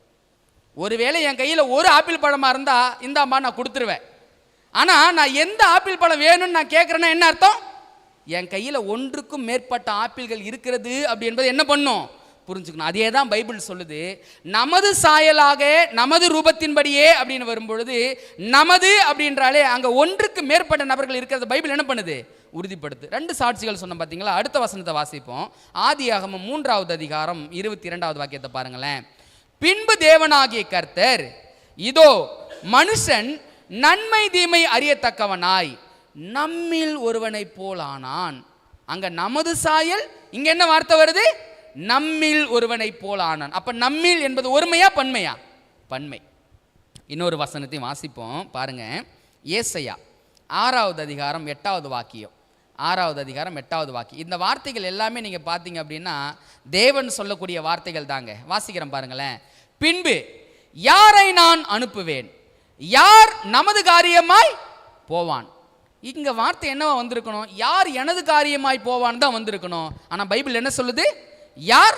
ஒருவேளை என் கையில் ஒரு ஆப்பிள் பழமாக இருந்தால் இந்தாம்மா நான் கொடுத்துருவேன். ஆனால் நான் எந்த ஆப்பிள் பழம் வேணும்னு நான் கேட்குறேன்னா என்ன அர்த்தம்? என் கையில் ஒன்றுக்கும் மேற்பட்ட ஆப்பிள்கள் இருக்கிறது அப்படி என்பது என்ன பண்ணும்? புரிஞ்சுக்கணும். அதே தான் பைபிள் சொல்லுது. நமது சாயலாக நமது ரூபத்தின்படியே அப்படின்னு வரும்பொழுது நமது அப்படின்றாலே அங்கே ஒன்றுக்கு மேற்பட்ட நபர்கள் இருக்கிறத பைபிள் என்ன பண்ணுது? உறுதிப்படுத்து. 2 சாட்சிகள் சொன்ன பார்த்தீங்களா? அடுத்த வசனத்தை வாசிப்போம். ஆதியாகமம் 3வது அதிகாரம் 22வது வாக்கியத்தை பாருங்களேன். பின்பு தேவனாகிய கர்த்தர் இதோ மனுஷன் நன்மை தீமை அறியத்தக்கவனாய் நம்மில் ஒருவனை போலானான். அங்க நமது சாயல், இங்க என்ன வார்த்தை வருது? நம்மில் ஒருவனை போலானான். அப்ப நம்மில் என்பது ஒருமையா பன்மையா? பன்மை. இன்னொரு வசனத்தையும் வாசிப்போம் பாருங்க. ஏசாயா 6வது அதிகாரம் 8வது வாக்கியம். 6வது அதிகாரம் 8வது வாக்கியம். இந்த வார்த்தைகள் எல்லாமே நீங்க பார்த்தீங்க அப்படின்னா தேவன் சொல்லக்கூடிய வார்த்தைகள் தாங்க. வாசிக்கிறேன் பாருங்களேன். பின்பு யாரை நான் அனுப்புவேன், யார் நமது காரியமாய் போவான். இங்க வார்த்தை என்னவா வந்திருக்கணும்? யார் எனது காரியமாய் போவான் தான் வந்திருக்கணும். ஆனா பைபிள் என்ன சொல்லுது? யார்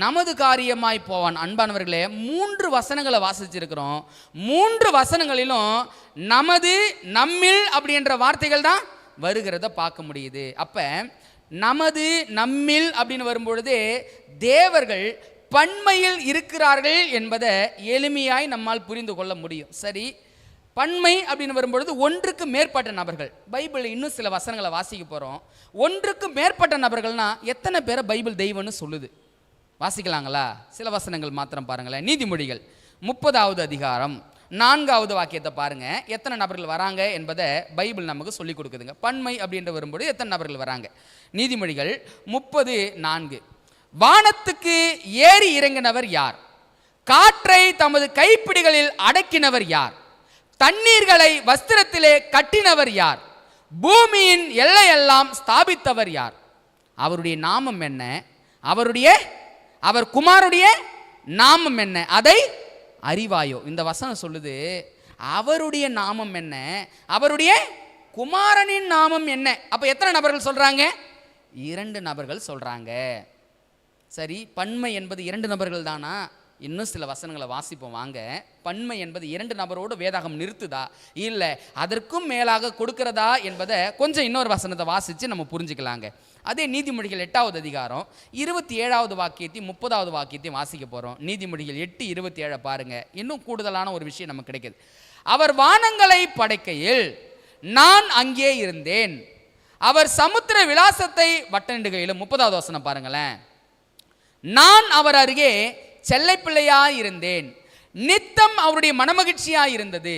நமது காரியமாய் போவான். அன்பானவர்களே, 3 வசனங்களை வாசிச்சிருக்கிறோம். 3 வசனங்களிலும் நமது நம்மில் அப்படின்ற வார்த்தைகள் தான் வருகிறத பார்க்க முடியுது. அப்ப நமது, நம்மில் அப்படின்னு வரும்பொழுது தேவர்கள் பன்மையில் இருக்கிறார்கள் என்பதை எளிமையாய் நம்மால் புரிந்து கொள்ள முடியும். சரி, பன்மை அப்படின்னு வரும்பொழுது ஒன்றுக்கு மேற்பட்ட நபர்கள். பைபிள் இன்னும் சில வசனங்களை வாசிக்க போகிறோம். ஒன்றுக்கு மேற்பட்ட நபர்கள்னா எத்தனை பேரை பைபிள் தெய்வம்னு சொல்லுது? வாசிக்கலாங்களா? சில வசனங்கள் மாத்திரம் பாருங்களேன். நீதிமொழிகள் 30வது அதிகாரம் 4வது வாக்கியத்தை பாருங்க. எத்தனை நபர்கள் வராங்க என்பதை பைபிள் நமக்கு சொல்லிக் கொடுக்குதுங்க. பன்மை அப்படின்ற வரும்போது எத்தனை நபர்கள் வராங்க? நீதிமொழிகள் 30:4. வானத்துக்கு ஏறி இறங்கினவர் யார்? காற்றை தமது கைப்பிடிகளில் அடக்கினவர் யார்? தண்ணீர்களை வஸ்திரத்திலே கட்டினவர் யார்? பூமியின் எல்லையெல்லாம் ஸ்தாபித்தவர் யார்? அவருடைய நாமம் என்ன? அவர் குமாருடைய நாமம் என்ன? அதை அறிவாயோ? இந்த வசனம் சொல்லுது, அவருடைய நாமம் என்ன, அவருடைய குமாரனின் நாமம் என்ன. அப்ப எத்தனை நபர்கள் சொல்றாங்க? 2 நபர்கள் சொல்றாங்க. சரி, பன்மை என்பது 2 நபர்கள் தானா? இன்னும் சில வசனங்களை வாசிப்போம் வாங்க. பன்மை என்பது 2 நபரோடு வேதாகம் நிறுத்துதா, இல்லை அதற்கும் மேலாக கொடுக்கிறதா என்பதை கொஞ்சம் இன்னொரு வசனத்தை வாசித்து நம்ம புரிஞ்சுக்கலாங்க. அதே நீதிமொழிகள் 8வது அதிகாரம் 27வது வாக்கியத்தையும் 30வது வாக்கியத்தையும் வாசிக்க போகிறோம். நீதிமொழிகள் 8:27 பாருங்க. இன்னும் கூடுதலான ஒரு விஷயம் நமக்கு கிடைக்குது. அவர் வானங்களை படைக்கையில் நான் அங்கே இருந்தேன், அவர் சமுத்திர விலாசத்தை வட்டனிடுகையிலும். 30வது வசனம் பாருங்களேன். நான் அவர் அருகே செல்லை பிள்ளையாய் இருந்தேன், நித்தம் அவருடைய மனமகிழ்ச்சியாய் இருந்தது,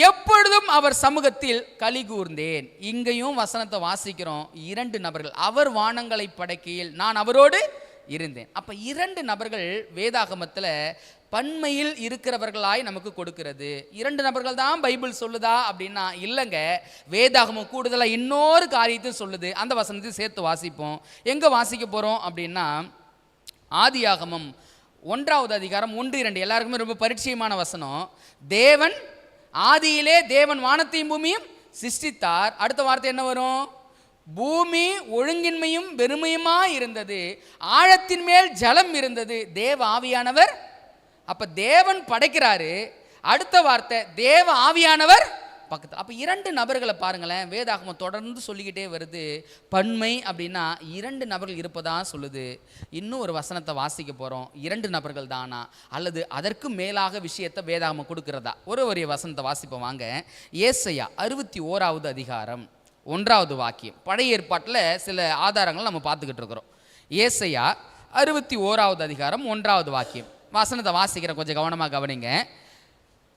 எப்பொழுதும் அவர் சமூகத்தில் களி கூர்ந்தேன். இங்கேயும் வசனத்தை வாசிக்கிறோம். 2 நபர்கள். அவர் வானங்களை படைக்கையில் நான் அவரோடு இருந்தேன். அப்ப 2 நபர்கள் வேதாகமத்தில் பன்மையில் இருக்கிறவர்களாய் நமக்கு கொடுக்கிறது. 2 நபர்கள் தான் பைபிள் சொல்லுதா அப்படின்னா இல்லைங்க. வேதாகமம் கூடுதலாக இன்னொரு காரியத்தையும் சொல்லுது. அந்த வசனத்தையும் சேர்த்து வாசிப்போம். எங்க வாசிக்க போறோம் அப்படின்னா ஆதியாகமம் 1வது அதிகாரம் 1-2. எல்லாருக்குமே ரொம்ப பரிச்சயமான வசனம். தேவன் ஆதியிலே தேவன் வானத்தையும் பூமியும் சிருஷ்டித்தார். அடுத்த வார்த்தை என்ன வரும்? பூமி ஒழுங்கின்மையும் வெறுமையுமா இருந்தது, ஆழத்தின் மேல் ஜலம் இருந்தது, தேவ ஆவியானவர். அப்ப தேவன் படைக்கிறாரு, அடுத்த வார்த்தை தேவ ஆவியானவர் பக்கத்தில். அப்போ 2 நபர்களை பாருங்களேன். வேதாகமம் தொடர்ந்து சொல்லிக்கிட்டே வருது. பன்மை அப்படின்னா 2 நபர்கள் இருப்பதா சொல்லுது. இன்னும் ஒரு வசனத்தை வாசிக்க போகிறோம். 2 நபர்கள் தானா அல்லது அதற்கு மேலாக விஷயத்தை வேதாகமம் கொடுக்கிறதா? ஒரு வசனத்தை வாசிப்போம் வாங்க. ஏசாயா 61வது அதிகாரம் 1வது வாக்கியம். பழைய ஏற்பாட்டில் சில ஆதாரங்கள் நம்ம பார்த்துக்கிட்டு இருக்கிறோம். ஏசாயா 61வது அதிகாரம் 1வது வாக்கியம். வசனத்தை வாசிக்கிற கொஞ்சம் கவனமாக கவனிங்க.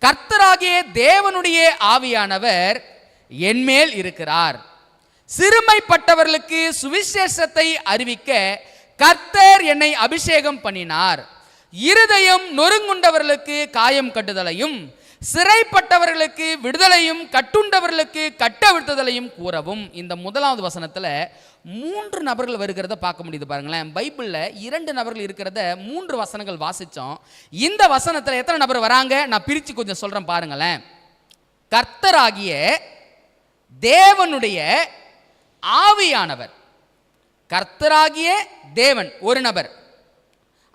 கர்த்தராகிய தேவனுடைய ஆவியானவர் என்மேல் இருக்கிறார், சிறுமைப்பட்டவர்களுக்கு சுவிசேஷத்தை அறிவிக்க கர்த்தர் என்னை அபிஷேகம் பண்ணினார், இருதயம் நொறுங்குண்டவர்களுக்கு காயம் கட்டுதலையும், சிறைப்பட்டவர்களுக்கு விடுதலையும், கட்டுண்டவர்களுக்கு கட்டவிழ்த்துதலையும் கூறவும். இந்த 1வது வசனத்தில் 3 நபர்கள் வருகிறத பார்க்க முடியுது பாருங்களேன். பைபிளில் 2 நபர்கள் இருக்கிறத 3 வசனங்கள் வாசித்தோம். இந்த வசனத்தில் எத்தனை நபர் வராங்க? நான் பிரித்து கொஞ்சம் சொல்கிறேன் பாருங்களேன். கர்த்தராகிய தேவனுடைய ஆவியானவர். கர்த்தராகிய தேவன் ஒரு நபர்,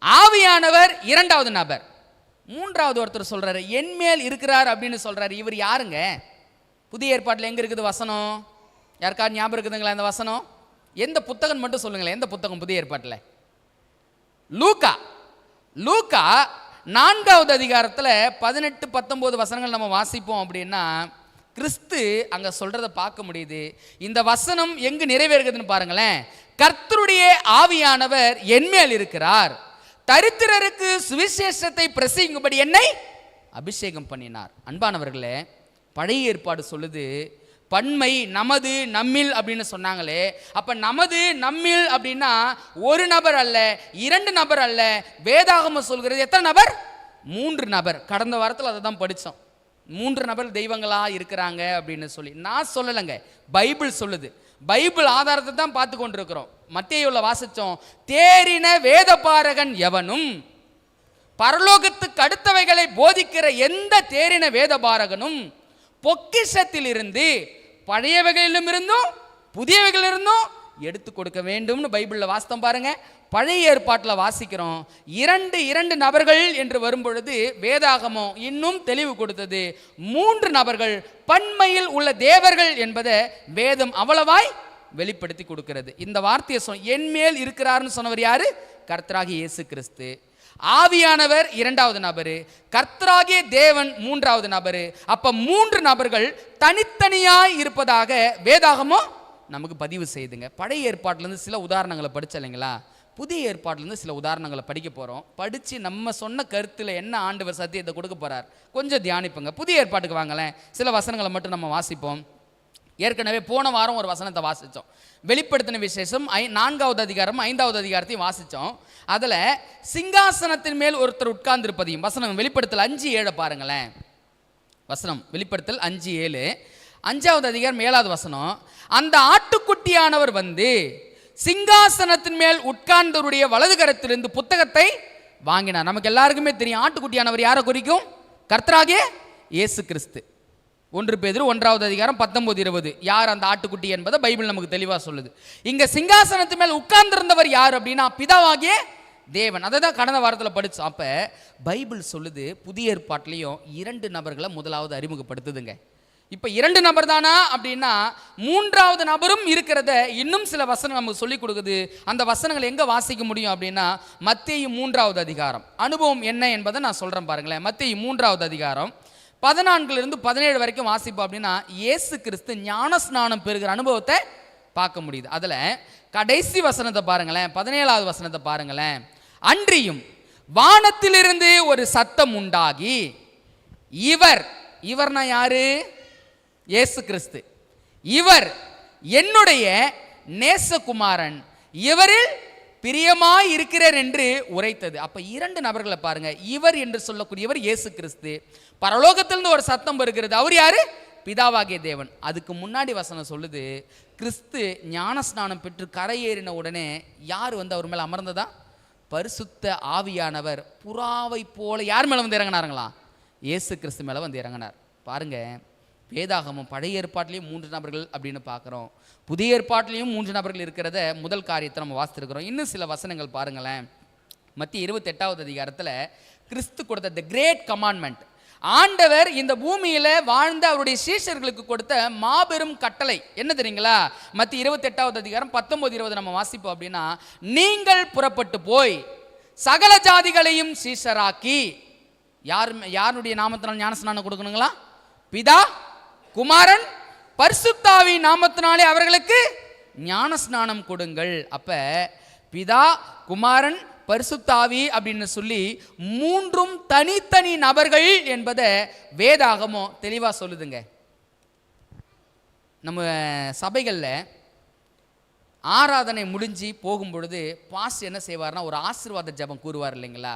ஆவியானவர் 2வது நபர், 3வது ஒருத்தர் சொல்றாரு என்மேல் இருக்கிறார் அப்படின்னு சொல்றாரு. இவர் யாருங்க? புதிய ஏற்பாட்டில் எங்க இருக்குது வசனம்? யாருக்கா ஞாபகம் இருக்குதுங்களா இந்த வசனம்? எந்த புத்தகம் மட்டும் சொல்லுங்களேன். எந்த புத்தகம் புதிய ஏற்பாட்டில்? லூக்கா 4வது அதிகாரத்தில் 18-19 வசனங்கள் நம்ம வாசிப்போம் அப்படின்னா கிறிஸ்து அங்க சொல்றதை பார்க்க முடியுது. இந்த வசனம் எங்கு நிறைவேறுகிறதுன்னு பாருங்களேன். கர்த்தருடைய ஆவியானவர் என்மேல் இருக்கிறார், தரித்திரருக்கு சுவிசேஷத்தை பிரசங்கிக்கும்படி என்னை அபிஷேகம் பண்ணினார். அன்பானவர்களே, பழைய ஏற்பாடு சொல்லுது பன்மை நமது நம்மில் அப்படின்னு சொன்னாங்களே. அப்ப நமது நம்மில் அப்படின்னா ஒரு நபர் அல்ல, 2 நபர் அல்ல. வேதாகமம் சொல்கிறது எத்தனை நபர்? 3 நபர். கடந்த வாரத்தில் அதை தான் படித்தோம். 3 நபர் தெய்வங்களா இருக்கிறாங்க அப்படின்னு சொல்லி நான் சொல்லலைங்க, பைபிள் சொல்லுது. பைபிள் ஆதாரத்தை தான் பார்த்து கொண்டு இருக்கிறோம். மத்தேயுல வாசிச்சோம், தேறின வேதபாரகன் எவனும், பரலோகத்துக்கு அடுத்தவைகளை போதிக்கிற எந்த தேறின வேதபாரகனும் பொக்கிஷத்தில் இருந்து பழையவைகளிலும் இருந்தும் புதியவைகளிலிருந்தும் எடுத்து கொடுக்க வேண்டும்னு பைபிளில் வாசித்தோம் பாருங்க. பழைய ஏற்பாட்டில் வாசிக்கிறோம் 2 நபர்கள் என்று வரும்பொழுது வேதாகமம் இன்னும் தெளிவு கொடுத்தது. 3 நபர்கள் பன்மையில் உள்ள தேவர்கள் என்பதை வேதம் அவ்வளவாய் வெளிப்படுத்தி கொடுக்கிறது. இந்த வார்த்தையை என் மேல் இருக்கிறார்னு சொன்னவர் யாரு? கர்த்தராகிய இயேசு கிறிஸ்து. ஆவியானவர் இரண்டாவது நபரு, கர்த்தராகிய தேவன் மூன்றாவது நபரு. அப்ப மூன்று நபர்கள் தனித்தனியாய் இருப்பதாக வேதாகமம் நமக்கு பதிவு செய்துங்க. பழைய ஏற்பாட்டிலேருந்து சில உதாரணங்களை படிச்ச இல்லைங்களா, புதிய ஏற்பாட்டிலேருந்து சில உதாரணங்களை படிக்க போகிறோம். படித்து நம்ம சொன்ன கருத்தில் என்ன ஆண்டவர் சத்தியத்தை கொடுக்க போகிறார் கொஞ்சம் தியானிப்புங்க. புதிய ஏற்பாட்டுக்கு வாங்கலேன், சில வசனங்களை மட்டும் நம்ம வாசிப்போம். ஏற்கனவே போன வாரம் ஒரு வசனத்தை வாசித்தோம். வெளிப்படுத்தின விசேஷம் 4வது அதிகாரம் 5வது அதிகாரத்தையும் வாசித்தோம். அதில் சிங்காசனத்தின் மேல் ஒருத்தர் உட்கார்ந்திருப்பதையும் வசனம் வெளிப்படுத்தல் 5:7 பாருங்களேன். வசனம் வெளிப்படுத்தல் 5:7, 5வது அதிகாரம் 7வது வசனம். அந்த ஆட்டுக்குட்டியானவர் வந்து சிங்காசனத்தின் மேல் உட்கார்ந்தவருடைய வலது கரத்திலிருந்து புத்தகத்தை வாங்கினார். நமக்கு எல்லாருக்குமே தெரியும் ஆட்டுக்குட்டியானவர் யாரை குறிக்கும்? கர்த்தராகிய இயேசு கிறிஸ்து. 1 பேதுரு 1வது அதிகாரம் 19-20 யார் அந்த ஆட்டுக்குட்டி என்பதை பைபிள் நமக்கு தெளிவாக சொல்லுது. இங்க சிங்காசனத்து மேல் உட்கார்ந்திருந்தவர் யார் அப்படின்னா பிதாவாகிய தேவன். அதை தான் கடந்த வாரத்தில் படித்தோம். அப்போ பைபிள் சொல்லுது புதிய ஏற்பாட்டிலையும் 2 நபர்களை முதலாவது அறிமுகப்படுத்துதுங்க. இப்போ 2 நபர் தானா அப்படின்னா மூன்றாவது நபரும் இருக்கிறத இன்னும் சில வசனங்கள் நமக்கு சொல்லிக் கொடுக்குது. அந்த வசனங்கள் எங்கே வாசிக்க முடியும் அப்படின்னா மத்தேயு 3வது அதிகாரம். அனுபவம் என்ன என்பதை நான் சொல்கிறேன் பாருங்களேன். மத்தேயு 3வது அதிகாரம் 14 17 வரைக்கும் வாசிப்போம். அப்படின்னா இயேசு கிறிஸ்து ஞானஸ்நானம் பெறுகிற அனுபவத்தை பார்க்க முடியுது. அதில் கடைசி வசனத்தை பாருங்களேன், 17வது வசனத்தை பாருங்களேன். அன்றியும் வானத்திலிருந்து ஒரு சத்தம் உண்டாகி இவர்னா யாரு? இயேசு கிறிஸ்து. இவர் என்னுடைய நேசகுமாரன், இவரில் பிரியமாய் இருக்கிறார் என்று உரைத்தது. அப்ப 2 நபர்களை பாருங்க. இவர் என்று சொல்லக்கூடியவர் இயேசு கிறிஸ்து. பரலோகத்திலிருந்து ஒரு சத்தம் வருகிறது. அவர் யாரு? பிதாவாகிய தேவன். அதுக்கு முன்னாடி வசனம் சொல்லுது கிறிஸ்து ஞானஸ்நானம் பெற்று கரையேறின உடனே யார் வந்து அவர் மேல அமர்ந்ததா? பரிசுத்த ஆவியானவர் புறாவை போல யார் மேல வந்து இறங்கினாருங்களா? இயேசு கிறிஸ்து மேல வந்து இறங்கினார். பாருங்க, வேதாகமம் பழைய ஏற்பாட்டிலையும் 3 நபர்கள் அப்படின்னு பார்க்குறோம், புதிய ஏற்பாட்டிலையும் 3 நபர்கள் இருக்கிறத முதல் காரியத்தை நம்ம வாசித்திருக்கிறோம். இன்னும் சில வசனங்கள் பாருங்களேன். மத்திய 28வது அதிகாரத்தில் கிறிஸ்து கொடுத்த த கிரேட் கமாண்ட்மெண்ட், ஆண்டவர் இந்த பூமியில வாழ்ந்த அவருடைய சீஷர்களுக்கு கொடுத்த மாபெரும் கட்டளை என்ன தெரியுங்களா? மத்திய 28வது அதிகாரம் 19-20 நம்ம வாசிப்போம். அப்படின்னா நீங்கள் புறப்பட்டு போய் சகல ஜாதிகளையும் சீஷராக்கி, யாருடைய நாமத்தினால் ஞானஸ்நானம் கொடுக்கணுங்களா? பிதா, குமாரன், பரிசுத்தாவி நாமத்தினாலே அவர்களுக்கு ஞானஸ்நானம் கொடுங்கள். அப்ப பிதா, குமாரன், பரிசுத்தாவி அப்படின்னு சொல்லி 3 தனித்தனி நபர்கள் என்பதை வேதாகமம் தெளிவா சொல்லுதுங்க. நம்ம சபைகளில் ஆராதனை முடிஞ்சு போகும் பொழுது பாஸ் என்ன செய்வார்னா ஒரு ஆசீர்வாத ஜெபம் கூறுவார் இல்லைங்களா?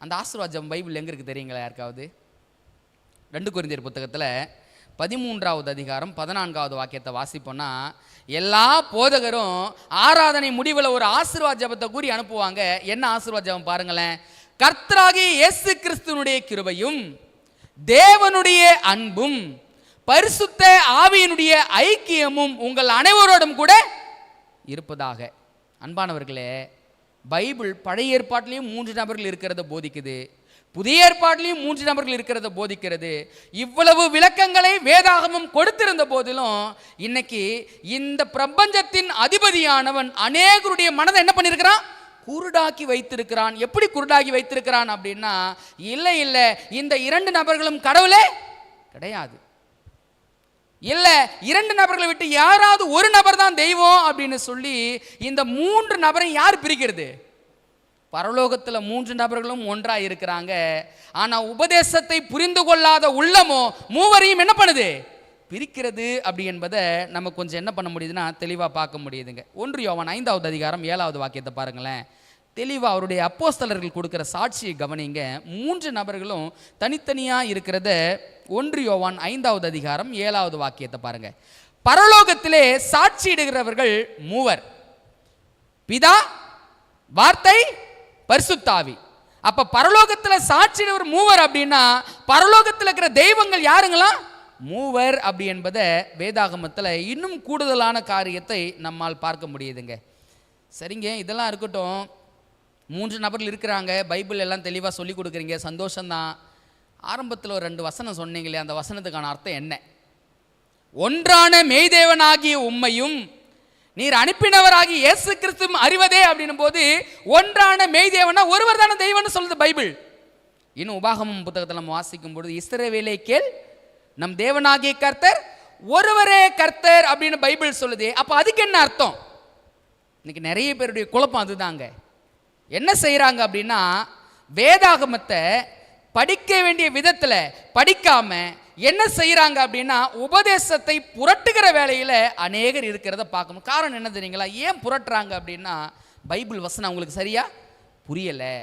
அந்த ஆசீர்வாத ஜெபம் பைபிள் எங்க இருக்கு தெரியுங்களா யாருக்காவது? 2 கொரிந்தியர் புத்தகத்தில் 13வது அதிகாரம் 14வது வாக்கியத்தை வாசிப்போம்னா எல்லா போதகரும் ஆராதனை முடிவில் ஒரு ஆசீர்வாத ஜெபத்தை கூறி அனுப்புவாங்க. என்ன ஆசீர்வாத ஜெபம் பாருங்களேன். கர்த்தராகிய இயேசு கிறிஸ்துவினுடைய கிருபையும் தேவனுடைய அன்பும் பரிசுத்த ஆவியினுடைய ஐக்கியமும் உங்கள் அனைவரோடும் கூட இருப்பதாக. அன்பானவர்களே, பைபிள் பழைய ஏற்பாட்டிலையும் 3 நபர்கள் இருக்கிறத போதிக்குது, புதிய ஏற்பாட்டிலையும் 3 நபர்கள் இருக்கிறத போதிக்கிறது. இவ்வளவு விளக்கங்களை வேதாகமம் கொடுத்திருந்த போதிலும் இன்னைக்கு இந்த பிரபஞ்சத்தின் அதிபதியானவன் அநேகருடைய மனதை என்ன பண்ணியிருக்கிறான்? குருடாக்கி வைத்திருக்கிறான். எப்படி குருடாக்கி வைத்திருக்கிறான் அப்படின்னா இல்லை இந்த 2 நபர்களும் கடவுளே கிடையாது, இல்ல 2 நபர்களை விட்டு யாராவது ஒரு நபர் தான் தெய்வம் அப்படின்னு சொல்லி இந்த 3 நபரை யார் பிரிக்கிறது? பரலோகத்தில் 3 நபர்களும் ஒன்றாக இருக்கிறாங்க. ஆனால் உபதேசத்தை புரிந்து கொள்ளாத உள்ளமோ மூவரையும் என்ன பண்ணுது? பிரிக்கிறது. அப்படி என்பதை நம்ம கொஞ்சம் என்ன பண்ண முடியுதுன்னா தெளிவாக பார்க்க முடியுதுங்க. 1 யோவான் 5வது அதிகாரம் 7வது வாக்கியத்தை பாருங்களேன். தெளிவாக அவருடைய அப்போஸ்தலர்கள் கொடுக்குற சாட்சியை கவனிங்க. 3 நபர்களும் தனித்தனியாக இருக்கிறத 1 யோவான் 5வது அதிகாரம் 7வது வாக்கியத்தை பாருங்க. பரலோகத்திலே சாட்சியிடுகிறவர்கள் 3, பிதா, வார்த்தை, பரிசுத்தாவி. அப்ப பரலோகத்தில் சாட்சியிடுவர் 3 அப்படின்னா பரலோகத்தில் இருக்கிற தெய்வங்கள் யாருங்களா? 3 அப்படி என்பதை வேதாகமத்தில் இன்னும் கூடுதலான காரியத்தை நம்மால் பார்க்க முடியுதுங்க. சரிங்க, இதெல்லாம் இருக்கட்டும். 3 நபர்கள் இருக்கிறாங்க, பைபிள் எல்லாம் தெளிவாக சொல்லி கொடுக்குறீங்க, சந்தோஷம்தான். ஆரம்பத்தில் ஒரு 2 வசனம் சொன்னீங்களே, அந்த வசனத்துக்கான அர்த்தம் என்ன? ஒன்றான மெய்தேவனாகிய உம்மையும் நீர் அனுப்பினவராகி இயேசு கிறிஸ்து அறிவதே அப்படின்னும் போது ஒன்றான மெய்தேவனா ஒருவர் தானே தெய்வம்னு சொல்லுது பைபிள். இன்னும் உபாகமம் புத்தகத்தில் நம்ம வாசிக்கும் பொழுது இஸ்ரவேலே கேள், நம் தேவனாகிய கர்த்தர் ஒருவரே கர்த்தர் அப்படின்னு பைபிள் சொல்லுது. அப்போ அதுக்கு என்ன அர்த்தம்? இன்னைக்கு நிறைய பேருடைய குழப்பம் அதுதாங்க. என்ன செய்யறாங்க அப்படின்னா, வேதாகமத்தை படிக்க வேண்டிய விதத்தில் படிக்காம என்ன செய்யறாங்க அப்படின்னா, உபதேசத்தை புரட்டுகிற வேலையில் அநேகர் இருக்கிறத பார்க்கணும். காரணம் என்ன தெரியுங்களா? ஏன் புரட்டுறாங்க அப்படின்னா, பைபிள் வசனம் அவங்களுக்கு சரியா புரியலை.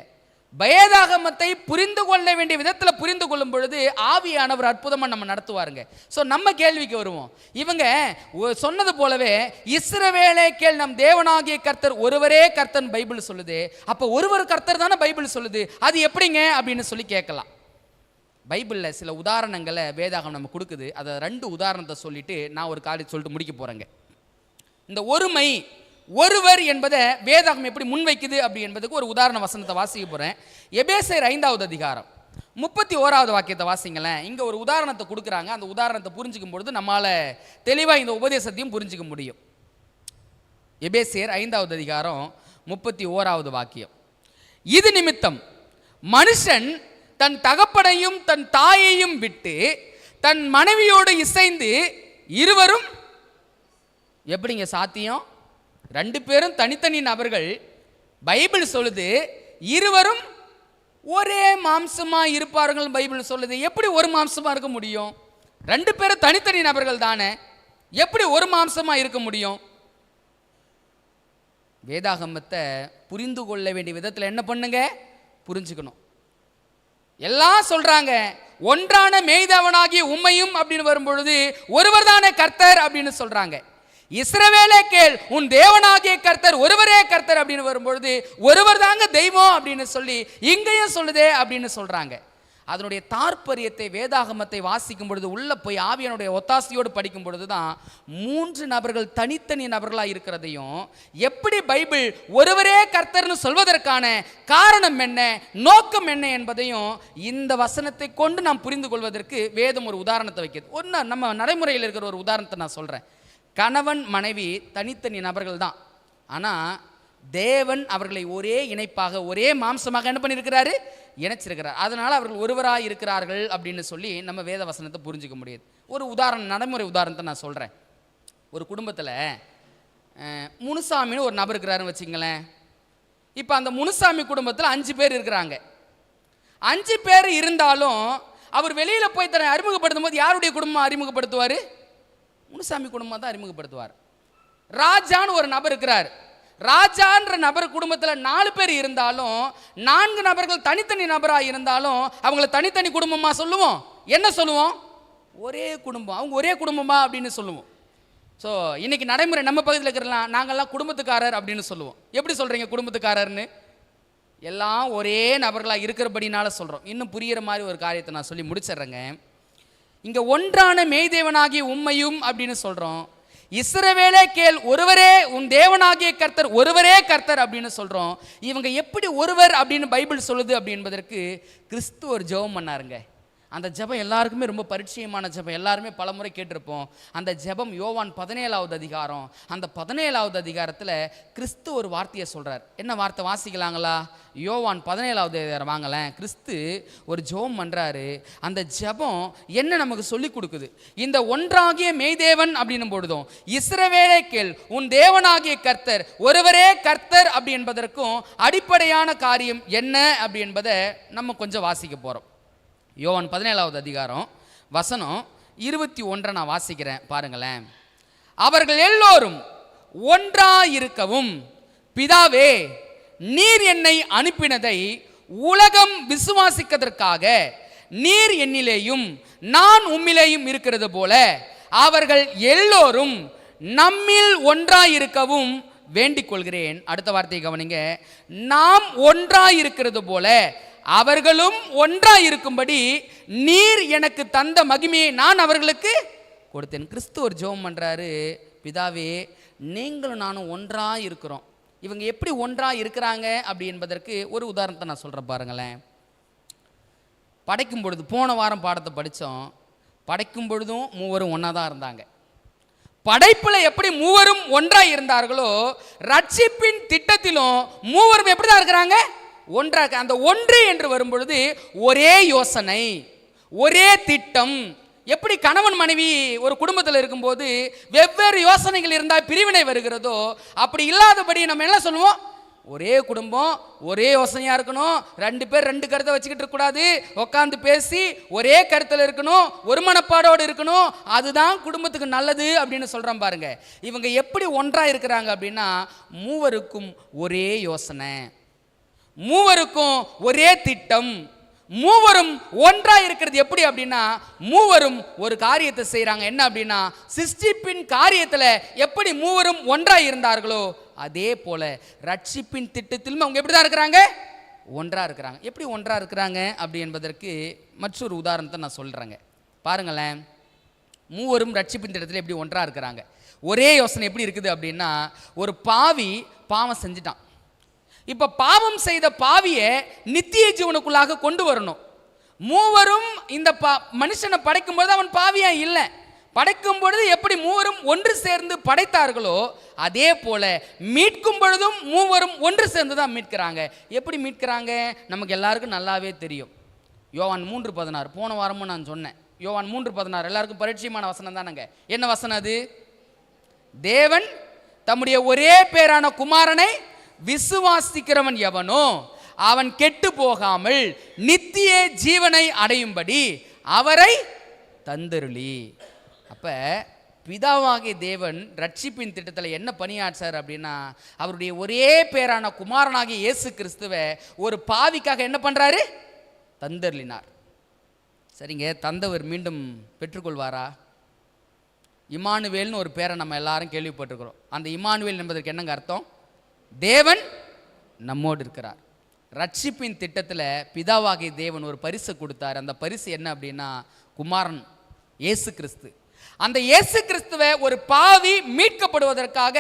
வேதாகமத்தை புரிந்து கொள்ள வேண்டிய விதத்தில் புரிந்து கொள்ளும் பொழுது ஆவியானவர் அற்புதமாக நம்ம நடத்துவாருங்க. ஸோ நம்ம கேள்விக்கு வருவோம். இவங்க சொன்னது போலவே இஸ்ரவேலே கேள், நம் தேவனாகிய கர்த்தர் ஒருவரே கர்த்தர் பைபிள் சொல்லுது. அப்போ ஒருவர் கர்த்தர் தானே பைபிள் சொல்லுது, அது எப்படிங்க அப்படின்னு சொல்லி கேட்கலாம். பைபிளில் சில உதாரணங்களை வேதாகம் நம்ம கொடுக்குது. அதை 2 உதாரணத்தை சொல்லிட்டு நான் ஒரு காரியத்தை சொல்லிட்டு முடிக்க போகிறேங்க. இந்த ஒருமை ஒருவர் என்பதை வேதாகம் எப்படி முன்வைக்குது அப்படி என்பதுக்கு ஒரு உதாரண வசனத்தை வாசிக்க போகிறேன். எபேசியர் 5வது அதிகாரம் 31வது வாக்கியத்தை வாசிங்களேன். இங்கே ஒரு உதாரணத்தை கொடுக்குறாங்க. அந்த உதாரணத்தை புரிஞ்சிக்கும் பொழுது நம்மளால் தெளிவாக இந்த உபதேசத்தையும் புரிஞ்சிக்க முடியும். எபேசியர் 5வது அதிகாரம் 31வது வாக்கியம். இது நிமித்தம் மனுஷன் தன் தகப்பனையும் தன் தாயையும் விட்டு தன் மனைவியோடு இசைந்து இருவரும், எப்படிங்க சாத்தியம்? 2 பேரும் தனித்தனி நபர்கள். பைபிள் சொல்லுது இருவரும் ஒரே மாம்சமா இருப்பார்கள். பைபிள் சொல்லுது எப்படி ஒரு மாம்சமா இருக்க முடியும்? 2 பேரும் தனித்தனி நபர்கள் தானே, எப்படி ஒரு மாம்சமா இருக்க முடியும்? வேதாகமத்தை புரிந்து கொள்ள வேண்டிய விதத்தில் என்ன பண்ணுங்க, புரிஞ்சுக்கணும். எல்லாம் சொல்றாங்க ஒன்றான மெய்தேவனாகிய உம்மையும் அப்படின்னு வரும்பொழுது ஒருவர் தானே கர்த்தர் அப்படின்னு சொல்றாங்க. இஸ்ரவேலே கேள், உன் தேவனாகிய கர்த்தர் ஒருவரே கர்த்தர் அப்படின்னு வரும்பொழுது ஒருவர் தாங்க தெய்வம் அப்படின்னு சொல்லி இங்கேயும் சொல்லுதே அப்படின்னு சொல்றாங்க. அதனுடைய தாற்பயத்தை வேதாகமத்தை வாசிக்கும் பொழுது உள்ள போய் ஆவியானுடைய ஒத்தாசையோடு படிக்கும் பொழுது தான் 3 நபர்கள் தனித்தனி நபர்களாக இருக்கிறதையும், எப்படி பைபிள் ஒருவரே கர்த்தர்னு சொல்வதற்கான காரணம் என்ன, நோக்கம் என்ன என்பதையும் இந்த வசனத்தை கொண்டு நாம் புரிந்து கொள்வதற்கு வேதம் ஒரு உதாரணத்தை வைக்கிறது. ஒன்று நம்ம நடைமுறையில் இருக்கிற ஒரு உதாரணத்தை நான் சொல்கிறேன். கணவன் மனைவி தனித்தனி நபர்கள் தான், ஆனால் தேவன் அவர்களை ஒரே இணைப்பாக ஒரே மாம்சமாக என்ன பண்ணியிருக்கிறாரு, இணைச்சிருக்கிறார். அதனால் அவர்கள் ஒருவராக இருக்கிறார்கள் அப்படின்னு சொல்லி நம்ம வேத வசனத்தை புரிஞ்சிக்க முடியுது. ஒரு உதாரணம், நடைமுறை உதாரணத்தை நான் சொல்கிறேன். ஒரு குடும்பத்தில் முனுசாமின்னு ஒரு நபர் இருக்கிறாருன்னு வச்சுங்களேன். இப்போ அந்த முனுசாமி குடும்பத்தில் 5 பேர் இருக்கிறாங்க. 5 பேர் இருந்தாலும் அவர் வெளியில் போய் தன்னை அறிமுகப்படுத்தும் போது யாருடைய குடும்பம் அறிமுகப்படுத்துவார்? முனுசாமி குடும்பம் தான் அறிமுகப்படுத்துவார். ராஜான்னு ஒரு நபர் இருக்கிறார். ராஜான்ற நபர் குடும்பத்தில் 4 பேர் இருந்தாலும் 4 நபர்கள் தனித்தனி நபராக இருந்தாலும் அவங்கள தனித்தனி குடும்பமாக சொல்லுவோம். என்ன சொல்லுவோம்? ஒரே குடும்பம். அவங்க ஒரே குடும்பமா அப்படின்னு சொல்லுவோம். ஸோ இன்னைக்கு நடைமுறை நம்ம பகுதியில் இருக்கிறலாம், நாங்கள்லாம் குடும்பத்துக்காரர் அப்படின்னு சொல்லுவோம். எப்படி சொல்கிறீங்க குடும்பத்துக்காரர்னு? எல்லாம் ஒரே நபர்களாக இருக்கிறபடினால சொல்கிறோம். இன்னும் புரிகிற மாதிரி ஒரு காரியத்தை நான் சொல்லி முடிச்சிடுறேங்க. இங்கே ஒன்றான மெய்தேவனாகிய உம்மையும் அப்படின்னு சொல்கிறோம். இஸ்ரவேலே கேள், ஒருவரே உன் தேவனாகிய கர்த்தர் ஒருவரே கர்த்தர் அப்படின்னு சொல்கிறோம். இவங்க எப்படி ஒருவர் அப்படின்னு பைபிள் சொல்லுது அப்படி என்பதற்கு கிறிஸ்து ஒரு ஜெபம் பண்ணாருங்க. அந்த ஜெபம் எல்லாருக்குமே ரொம்ப பரிச்சயமான ஜெபம், எல்லாருமே பலமுறை கேட்டிருப்போம். அந்த ஜெபம் யோவான் 17வது அதிகாரம். அந்த 17வது அதிகாரத்தில் கிறிஸ்து ஒரு வார்த்தையை சொல்கிறார். என்ன வார்த்தை வாசிக்கலாங்களா? யோவான் 17வது அதிகாரம் வாங்கலேன். கிறிஸ்து ஒரு ஜெபம் பண்ணுறாரு. அந்த ஜெபம் என்ன நமக்கு சொல்லி கொடுக்குது? இந்த ஒன்றாகிய மெய்தேவன் அப்படின்னும் பொழுதும் இஸ்ரவேலே கேள், உன் தேவனாகிய கர்த்தர் ஒருவரே கர்த்தர் அப்படி என்பதற்கும் அடிப்படையான காரியம் என்ன அப்படி என்பதை நம்ம கொஞ்சம் வாசிக்க போகிறோம். யோவான் 17வது அதிகாரம் வசனம் 21 நான் வாசிக்கிறேன், பாருங்களேன். அவர்கள் எல்லோரும் ஒன்றாயிருக்கவும் பிதாவே நீர் என்னை அனுப்பினதை உலகம் விசுவாசிக்கதற்காக நீர் என்னிலேயும் நான் உம்மிலேயும் இருக்கிறது போல அவர்கள் எல்லோரும் நம்மில் ஒன்றாயிருக்கவும் வேண்டிக் கொள்கிறேன். அடுத்த வார்த்தையை கவனிங்க. நாம் ஒன்றாயிருக்கிறது போல அவர்களும் ஒன்றாயிருக்கும்படி நீர் எனக்கு தந்த மகிமையை நான் அவர்களுக்கு கொடுத்தேன். கிறிஸ்து ஒரு ஜெபம் பண்றாரு. பிதாவே நீங்களும் நானும் ஒன்றாக இருக்கிறோம். இவங்க எப்படி ஒன்றாக இருக்கிறாங்க அப்படி என்பதற்கு ஒரு உதாரணத்தை நான் சொல்கிறேன், பாருங்களேன். படைக்கும் பொழுது போன வாரம் பாடத்தை படித்தோம். படைக்கும் பொழுதும் மூவரும் ஒன்றா தான் இருந்தாங்க. படைப்புல எப்படி மூவரும் ஒன்றாய் இருந்தார்களோ ரட்சிப்பின் திட்டத்திலும் மூவரும் எப்படிதான் இருக்கிறாங்க? ஒன்றாக. அந்த ஒன்று என்று வரும்பொழுது ஒரே யோசனை, ஒரே திட்டம். எப்படி கணவன் மனைவி ஒரு குடும்பத்தில் இருக்கும்போது வெவ்வேறு யோசனைகள் இருந்தால் பிரிவினை வருகிறதோ, அப்படி இல்லாதபடி நம்ம என்ன சொல்லுவோம்? ஒரே குடும்பம், ஒரே யோசனையா இருக்கணும், ரெண்டு பேர் ரெண்டு கருத்தை வச்சுக்கிட்டு இருக்கக்கூடாது, உட்காந்து பேசி ஒரே கருத்தில் இருக்கணும், ஒரு மனப்பாடோடு இருக்கணும், அதுதான் குடும்பத்துக்கு நல்லது அப்படின்னு சொல்றோம் பாருங்க. இவங்க எப்படி ஒன்றா இருக்கிறாங்க அப்படின்னா, மூவருக்கும் ஒரே யோசனை, மூவருக்கும் ஒரே திட்டம், மூவரும் ஒன்றா இருக்கிறது. எப்படி அப்படின்னா, மூவரும் ஒரு காரியத்தை செய்யறாங்க. என்ன அப்படின்னா, சிருஷ்டிப்பின் காரியத்தில் எப்படி மூவரும் ஒன்றா இருந்தார்களோ அதே போல ரட்சிப்பின் திட்டத்திலும் அவங்க எப்படி தான் இருக்கிறாங்க? ஒன்றா இருக்கிறாங்க. எப்படி ஒன்றா இருக்கிறாங்க அப்படி என்பதற்கு மற்றொரு உதாரணத்தை நான் சொல்றேங்க. பாருங்களேன், மூவரும் ரட்சிப்பின் திட்டத்தில் எப்படி ஒன்றா இருக்கிறாங்க. ஒரே யோசனை எப்படி இருக்குது அப்படின்னா, ஒரு பாவி பாவம் செஞ்சுட்டான். இப்ப பாவம் செய்த பாவியை நித்திய ஜீவனுக்குள்ளாக கொண்டு வரணும். மூவரும் இந்த மனுஷனை படைக்கும் பொழுது அவன் பாவியா இல்லை. படைக்கும் பொழுது எப்படி மூவரும் ஒன்று சேர்ந்து படைத்தார்களோ அதே போல மீட்கும் பொழுதும் மூவரும் ஒன்று சேர்ந்து தான் மீட்கிறாங்க. எப்படி மீட்கிறாங்க நமக்கு எல்லாருக்கும் நல்லாவே தெரியும். யோவான் 3:16 போன வாரமும் நான் சொன்னேன். யோவான் 3:16 எல்லாருக்கும் பரிச்சயமான வசனம் தானங்க. என்ன வசனம் அது? தேவன் தம்முடைய ஒரே பேரான குமாரனை விசுவாசிக்கிறவன் எவனோ அவன் கெட்டு போகாமல் நித்திய ஜீவனை அடையும்படி அவரை தந்தருளி. அப்ப பிதாவாகிய தேவன் ரட்சிப்பின் திட்டத்தில் என்ன பணியாற்றார் அப்படின்னா, அவருடைய ஒரே பேரான குமாரனாகிய இயேசு கிறிஸ்துவை ஒரு பாவிக்காக என்ன பண்றாரு? தந்தருளினார். சரிங்க, தந்தவர் மீண்டும் பெற்றுக்கொள்வாரா? இமானுவேல்னு ஒரு பேரை நம்ம எல்லாரும் கேள்விப்பட்டிருக்கிறோம். அந்த இமானுவேல் என்பதற்கு என்னங்க அர்த்தம்? தேவன் நம்மோடு இருக்கிறார். ரட்சிப்பின் திட்டத்தில் பிதாவாகிய தேவன் ஒரு பரிசு கொடுத்தார். அந்த பரிசு என்ன அப்படின்னா, குமாரன் இயேசு கிறிஸ்து. அந்த இயேசு கிறிஸ்துவை ஒரு பாவி மீட்கப்படுவதற்காக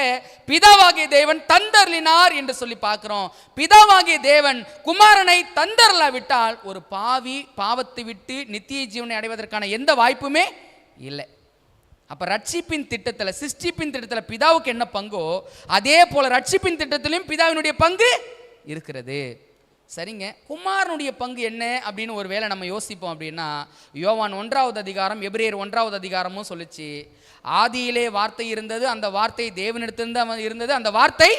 பிதாவாகிய தேவன் தந்தருளினார் என்று சொல்லி பார்க்கிறோம். பிதாவாகிய தேவன் குமாரனை தந்தரலாவிட்டால் ஒரு பாவி பாவத்தை விட்டு நித்திய ஜீவனை அடைவதற்கான எந்த வாய்ப்புமே இல்லை. அப்ப ரட்சிப்பின் திட்டத்தில், சிருஷ்டிப்பின் திட்டத்தில் பிதாவுக்கு என்ன பங்கோ அதே போல ரட்சிப்பின் திட்டத்திலும் பிதாவினுடைய பங்கு இருக்கிறது. சரிங்க, குமாரனுடைய பங்கு என்ன அப்படின்னு ஒரு வேளை நம்ம யோசிப்போம் அப்படின்னா, யோவான் 1வது அதிகாரம் எபிரேயர் 1வது அதிகாரமும் சொல்லிச்சு, ஆதியிலே வார்த்தை இருந்தது, அந்த வார்த்தை தேவனிடத்திலிருந்து இருந்தது, அந்த வார்த்தை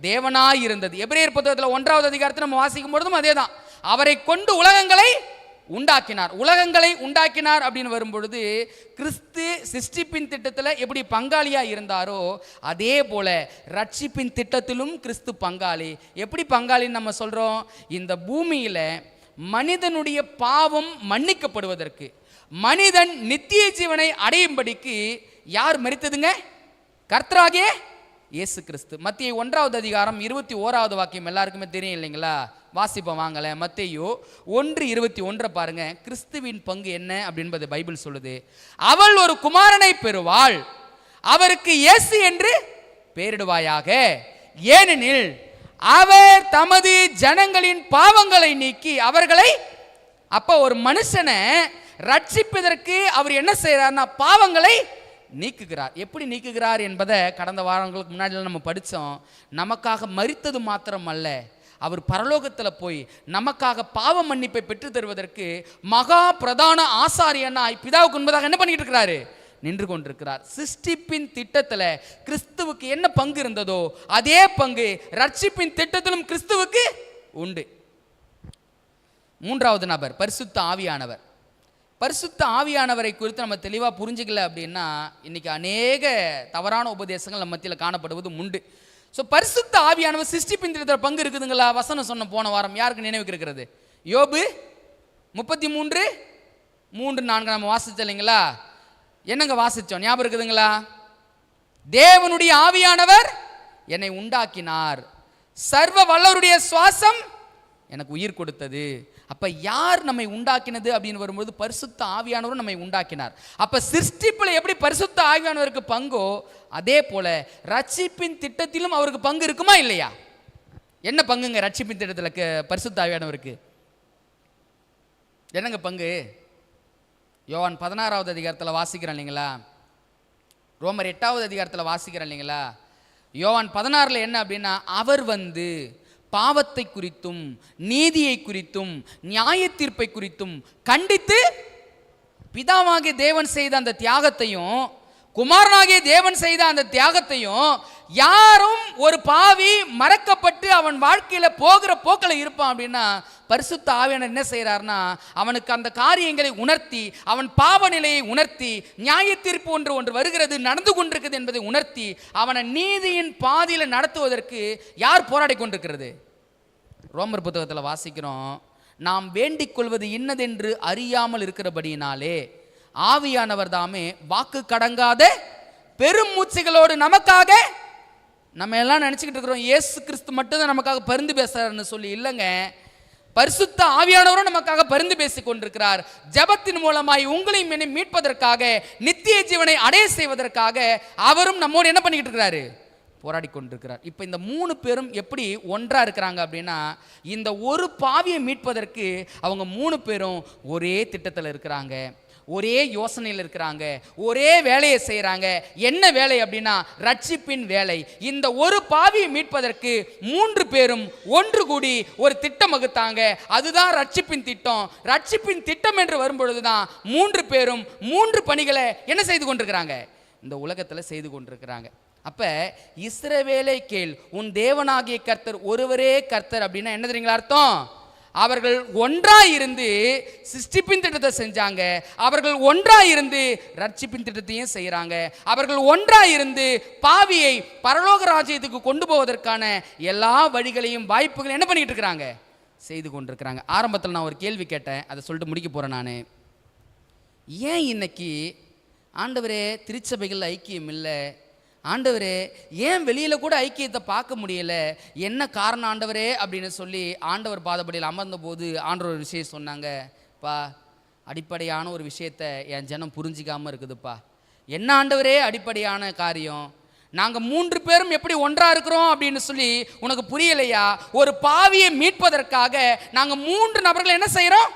தேவனாய் இருந்தது. எபிரேயர் புத்தகத்தில் 1வது அதிகாரத்தை நம்ம வாசிக்கும் பொழுதும் அதே தான். அவரை கொண்டு உலகங்களை உண்டாக்கினார். உலகங்களை உண்டாக்கினார் அப்படின்னு வரும்பொழுது கிறிஸ்து சிருஷ்டிப்பின் திட்டத்தில் எப்படி பங்காளியா இருந்தாரோ அதே போல ரட்சிப்பின் திட்டத்திலும் கிறிஸ்து பங்காளி. எப்படி பங்காளின்னு நம்ம சொல்றோம்? இந்த பூமியில மனிதனுடைய பாவம் மன்னிக்கப்படுவதற்கு, மனிதன் நித்திய ஜீவனை அடையும்படிக்கு யார் மரித்ததுங்க? கர்த்தராகிய இயேசு கிறிஸ்து. மத்தேயு 1வது அதிகாரம் 21வது வாக்கியம் எல்லாருக்குமே தெரியும் இல்லைங்களா? வாசிப்போம் வாங்கல. மத்தேயு 1:21 பாருங்க. கிறிஸ்துவின் பங்கு என்ன அப்படின்பது பைபிள் சொல்லுது. அவள் ஒரு குமாரனை பெறுவாள், அவருக்கு இயேசு என்று பெயரிடுவாயாக, ஏனெனில் அவர் தமது ஜனங்களின் பாவங்களை நீக்கி அவர்களை. அப்ப ஒரு மனுஷனை ரட்சிப்பதற்கு அவர் என்ன செய்யறார்னா பாவங்களை நீக்குகிறார். எப்படி நீக்குகிறார் என்பதை கடந்த வாரங்களுக்கு முன்னாடி நம்ம படித்தோம். நமக்காக மரித்தது மாத்திரம் அல்ல, அவர் பரலோகத்தில் போய் நமக்காக பாவ மன்னிப்பை பெற்று தருவதற்கு மகா பிரதான ஆசாரியனாய் பிதாவுக்கு முன்பதாக என்ன பண்ணிட்டு இருக்கிறாரு? நின்று கொண்டிருக்கிறார். சிருஷ்டிப்பின் திட்டத்தில் கிறிஸ்துவுக்கு என்ன பங்கு இருந்ததோ அதே பங்கு ரட்சிப்பின் திட்டத்திலும் கிறிஸ்துவுக்கு உண்டு. 3வது நபர் பரிசுத்த ஆவியானவர். பரிசுத்த ஆவியானவரை குறித்து நம்ம தெளிவாக புரிஞ்சுக்கல அப்படின்னா இன்னைக்கு அநேக தவறான உபதேசங்கள் நம்ம மத்தியில் காணப்படுவது உண்டு. ஸோ பரிசுத்த ஆவியானவர் சிருஷ்டிப்பின் திட்டத்தில் பங்கு இருக்குதுங்களா? வசனம் சொன்ன போன வாரம் யாருக்கு நினைவுக்கு இருக்கிறது? யோபு 33:3-4 நம்ம வாசிச்சோம் இல்லைங்களா? என்னங்க வாசிச்சோம்? ஞாபகம் இருக்குதுங்களா? தேவனுடைய ஆவியானவர் என்னை உண்டாக்கினார், சர்வ வல்லவருடைய சுவாசம் எனக்கு உயிர் கொடுத்தது. அப்ப யார் நம்மை உண்டாக்கினது அப்படின்னு வரும்போது பரிசுத்த ஆவியானவர் நம்மை உண்டாக்கினார். அப்ப சிருஷ்டிப்பில் எப்படி பரிசுத்த ஆவியானவருக்கு பங்கோ அதே போல ரட்சிப்பின் திட்டத்திலும் அவருக்கு பங்கு இருக்குமா இல்லையா? என்ன பங்குங்க ரட்சிப்பின் திட்டத்தில் பரிசுத்த ஆவியானவருக்கு? என்னங்க பங்கு? யோவான் 16வது அதிகாரத்தில் வாசிக்கிறோம் இல்லைங்களா? ரோமர் 8வது அதிகாரத்தில் வாசிக்கிறேன் இல்லைங்களா? யோவான் 16 என்ன அப்படின்னா, அவர் வந்து பாவத்தை குறித்தும் நீதியை குறித்தும் நியாய தீர்ப்பை குறித்தும் கண்டித்து பிதாவாகிய தேவன் செய்த அந்த தியாகத்தையும் குமாரனாகிய தேவன் செய்த அந்த தியாகத்தையும் யாரும் ஒரு பாவி மறக்கப்பட்டு அவன் வாழ்க்கையில போகிற போக்கில் இருப்பான் அப்படின்னா, பரிசுத்த ஆவியானவர் என்ன செய்யறாருன்னா, அவனுக்கு அந்த காரியங்களை உணர்த்தி, அவன் பாவ நிலையை உணர்த்தி, நியாய தீர்ப்பு ஒன்று வருகிறது, நடந்து கொண்டிருக்கிறது என்பதை உணர்த்தி, அவனை நீதியின் பாதையில் நடத்துவதற்கு யார் போராடி கொண்டிருக்கிறது? ரோமர் புத்தகத்தில் வாசிக்கிறோம், நாம் வேண்டிக் கொள்வது இன்னதென்று அறியாமல் இருக்கிறபடியினாலே ஆவியானவர் தாமே வாக்கு கடங்காத பெரும் மூச்சுகளோடு நமக்காக, நம்ம எல்லாம் நினச்சிக்கிட்டு இருக்கிறோம் இயேசு கிறிஸ்து மட்டும்தான் நமக்காக பரிந்து பேசுறாருன்னு சொல்லி. இல்லைங்க, பரிசுத்த ஆவியானவரும் நமக்காக பரிந்து பேசிக் கொண்டிருக்கிறார். ஜெபத்தின் மூலமாய் உங்களையும் என்னை மீட்பதற்காக, நித்திய ஜீவனை அடைய செய்வதற்காக அவரும் நம்மோடு என்ன பண்ணிக்கிட்டு இருக்கிறாரு? போராடி கொண்டிருக்கிறார். இப்போ இந்த 3 பேரும் எப்படி ஒன்றா இருக்கிறாங்க அப்படின்னா, இந்த ஒரு பாவியை மீட்பதற்கு அவங்க 3 பேரும் ஒரே திட்டத்தில் இருக்கிறாங்க, ஒரே யோசனையில் இருக்கிறாங்க, ஒரே வேலையை செய்கிறாங்க. என்ன வேலை அப்படின்னா, ரட்சிப்பின் வேலை. இந்த ஒரு பாவியை மீட்பதற்கு 3 பேரும் ஒன்று கூடி ஒரு திட்டம் வகுத்தாங்க. அதுதான் ரட்சிப்பின் திட்டம். ரட்சிப்பின் திட்டம் என்று வரும்பொழுதுதான் 3 பேரும் 3 பணிகளை என்ன செய்து கொண்டிருக்கிறாங்க? இந்த உலகத்தில் செய்து கொண்டிருக்கிறாங்க. அப்ப இஸ்ரவேலை கேள், உன் தேவனாகிய கர்த்தர் ஒருவரே கர்த்தர் அப்படின்னா என்ன தெரியுங்களா அர்த்தம்? அவர்கள் ஒன்றாய் இருந்து சிருஷ்டிப்பின் திட்டத்தை செஞ்சாங்க, அவர்கள் ஒன்றாய் இருந்து ரட்சிப்பின் திட்டத்தையும் செய்யறாங்க, அவர்கள் ஒன்றாய் இருந்து பாவியை பரலோக ராஜ்யத்துக்கு கொண்டு போவதற்கான எல்லா வழிகளையும் வாய்ப்புகளையும் என்ன பண்ணிட்டு இருக்கிறாங்க? செய்து கொண்டிருக்கிறாங்க. ஆரம்பத்தில் நான் ஒரு கேள்வி கேட்டேன், அதை சொல்லிட்டு முடிக்க போறேன். நான் ஏன் இன்னைக்கு ஆண்டவரே திருச்சபைகள் ஐக்கியம் இல்லை, ஆண்டவரே ஏன் வெளியில் கூட ஐக்கியத்தை பார்க்க முடியல, என்ன காரணம் ஆண்டவரே அப்படின்னு சொல்லி ஆண்டவர் பாதப்படியில் அமர்ந்த போது ஆண்டவர் ஒரு விஷயம் சொன்னாங்க. பா, அடிப்படையான ஒரு விஷயத்தை என் ஜனம் புரிஞ்சிக்காமல் இருக்குதுப்பா. என்ன ஆண்டவரே அடிப்படையான காரியம்? நாங்கள் 3 பேரும் எப்படி ஒன்றா இருக்கிறோம் அப்படின்னு சொல்லி உனக்கு புரியலையா? ஒரு பாவியை மீட்பதற்காக நாங்கள் 3 நபர்கள் என்ன செய்கிறோம்?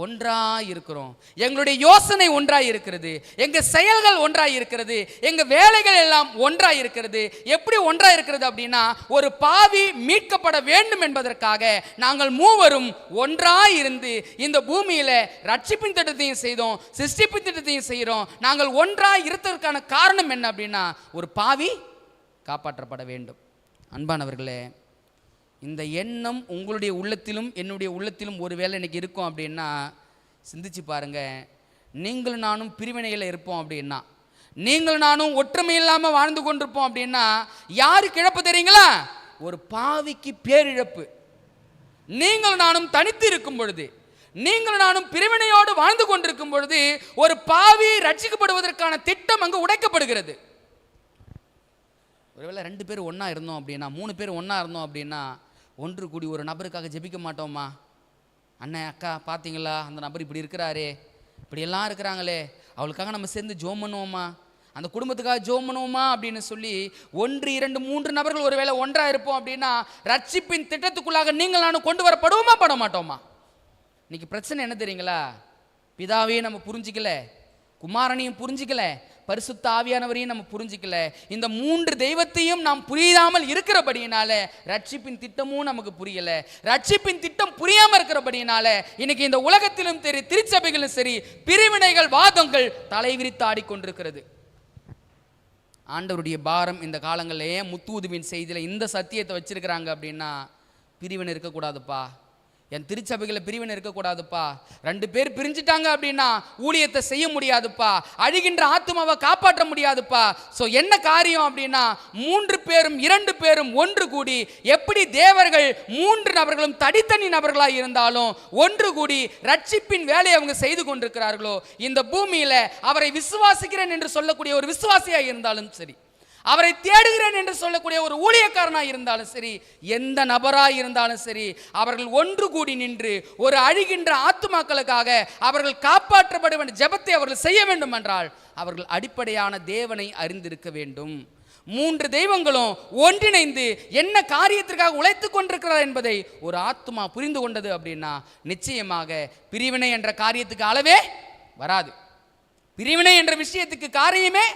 ஒன்றாய் இருக்கிறோம். எங்களுடைய யோசனை ஒன்றாய் இருக்கிறது, எங்கள் செயல்கள் ஒன்றாய் இருக்கிறது, எங்கள் வேலைகள் எல்லாம் ஒன்றாய் இருக்கிறது. எப்படி ஒன்றாய் இருக்கிறது அப்படின்னா, ஒரு பாவி மீட்கப்பட வேண்டும் என்பதற்காக நாங்கள் 3 ஒன்றாய் இருந்து இந்த பூமியில் ரட்சிப்பின் திட்டத்தையும் செய்தோம், சிருஷ்டிப்பின் திட்டத்தையும் செய்கிறோம். நாங்கள் ஒன்றாய் இருப்பதற்கான காரணம் என்ன அப்படின்னா, ஒரு பாவி காப்பாற்றப்பட வேண்டும். அன்பானவர்களே, இந்த எண்ணம் உங்களுடைய உள்ளத்திலும் என்னுடைய உள்ளத்திலும் ஒருவேளை இன்னைக்கு இருக்கும் அப்படின்னா சிந்திச்சு பாருங்க. நீங்களும் நானும் பிரிவினையில் இருப்போம் அப்படின்னா, நீங்களும் நானும் ஒற்றுமை இல்லாமல் வாழ்ந்து கொண்டிருப்போம் அப்படின்னா யாருக்கு இழப்பு தெரியுங்களா? ஒரு பாவிக்கு பேரிழப்பு. நீங்களும் நானும் தனித்து இருக்கும் பொழுது, நீங்களும் நானும் பிரிவினையோடு வாழ்ந்து கொண்டிருக்கும் பொழுது ஒரு பாவி ரட்சிக்கப்படுவதற்கான திட்டம் அங்கு உடைக்கப்படுகிறது. ஒருவேளை 2 பேர் ஒன்றா இருந்தோம் அப்படின்னா, 3 பேர் ஒன்றா இருந்தோம் அப்படின்னா ஒன்று கூடி ஒரு நபருக்காக ஜெபிக்க மாட்டோமா? அண்ணன் அக்கா பார்த்தீங்களா, அந்த நபர் இப்படி இருக்கிறாரே, இப்படியெல்லாம் இருக்கிறாங்களே, அவளுக்காக நம்ம சேர்ந்து ஜோம் பண்ணுவோமா, அந்த குடும்பத்துக்காக ஜோம் பண்ணுவோமா அப்படின்னு சொல்லி 1, 2, 3 நபர்கள் ஒருவேளை ஒன்றாக இருப்போம் அப்படின்னா ரட்சிப்பின் திட்டத்துக்குள்ளாக நீங்கள் நானும் கொண்டு வரப்படுவோமா, பட மாட்டோமா? இன்னைக்கு பிரச்சனை என்ன தெரியுங்களா? பிதாவையும் நம்ம புரிஞ்சிக்கல, குமாரனையும் புரிஞ்சிக்கல, பரிசுத்த ஆவியானவரையும் நம்ம புரிஞ்சிக்கல. இந்த 3 தெய்வத்தையும் நாம் புரியாமல் இருக்கிறபடியினால ரட்சிப்பின் திட்டமும் நமக்கு புரியல. ரட்சிப்பின் திட்டம் புரியாமல் இருக்கிறபடியினால இன்னைக்கு இந்த உலகத்திலும் சரி, திருச்சபைகளும் சரி, பிரிவினைகள், வாதங்கள் தலைவிரித்து ஆடிக்கொண்டிருக்கிறது. ஆண்டவருடைய பாரம் இந்த காலங்களில் ஏன் முத்தூதுவின் செய்தியில் இந்த சத்தியத்தை வச்சிருக்கிறாங்க அப்படின்னா, பிரிவினை இருக்கக்கூடாதுப்பா, என் திருச்சபைகளை பிரிவினை இருக்கக்கூடாதுப்பா, 2 பேர் பிரிஞ்சிட்டாங்க அப்படின்னா ஊழியத்தை செய்ய முடியாதுப்பா, அழுகின்ற ஆத்துமாவை காப்பாற்ற முடியாதுப்பா. ஸோ என்ன காரியம் அப்படின்னா, 3 பேரும் 2 பேரும் ஒன்று கூடி, எப்படி தேவர்கள் 3 நபர்களும் தனித்தனி நபர்களாக இருந்தாலும் ஒன்று கூடி ரட்சிப்பின் வேலையை அவங்க செய்து கொண்டிருக்கிறார்களோ, இந்த பூமியில் அவரை விசுவாசிக்கிறேன் என்று சொல்லக்கூடிய ஒரு விசுவாசியாக இருந்தாலும் சரி, அவரை தேடுகிறேன் என்று சொல்லக்கூடிய ஒரு ஊழியக்காரனாக இருந்தாலும் சரி, எந்த நபராக இருந்தாலும் சரி, அவர்கள் ஒன்று கூடி நின்று ஒரு அழிகின்ற ஆத்துமாக்களுக்காக அவர்கள் காப்பாற்றப்பட வேண்டிய ஜெபத்தை அவர்கள் செய்ய வேண்டும் என்றால் அவர்கள் அடிப்படையான தேவனை அறிந்திருக்க வேண்டும். 3 தெய்வங்களும் ஒன்றிணைந்து என்ன காரியத்திற்காக உழைத்துக் கொண்டிருக்கிறார் என்பதை ஒரு ஆத்துமா புரிந்து கொண்டது அப்படின்னா நிச்சயமாக பிரிவினை என்ற காரியத்துக்கு அளவே வராது, பிரிவினை என்ற விஷயத்துக்கு காரியமே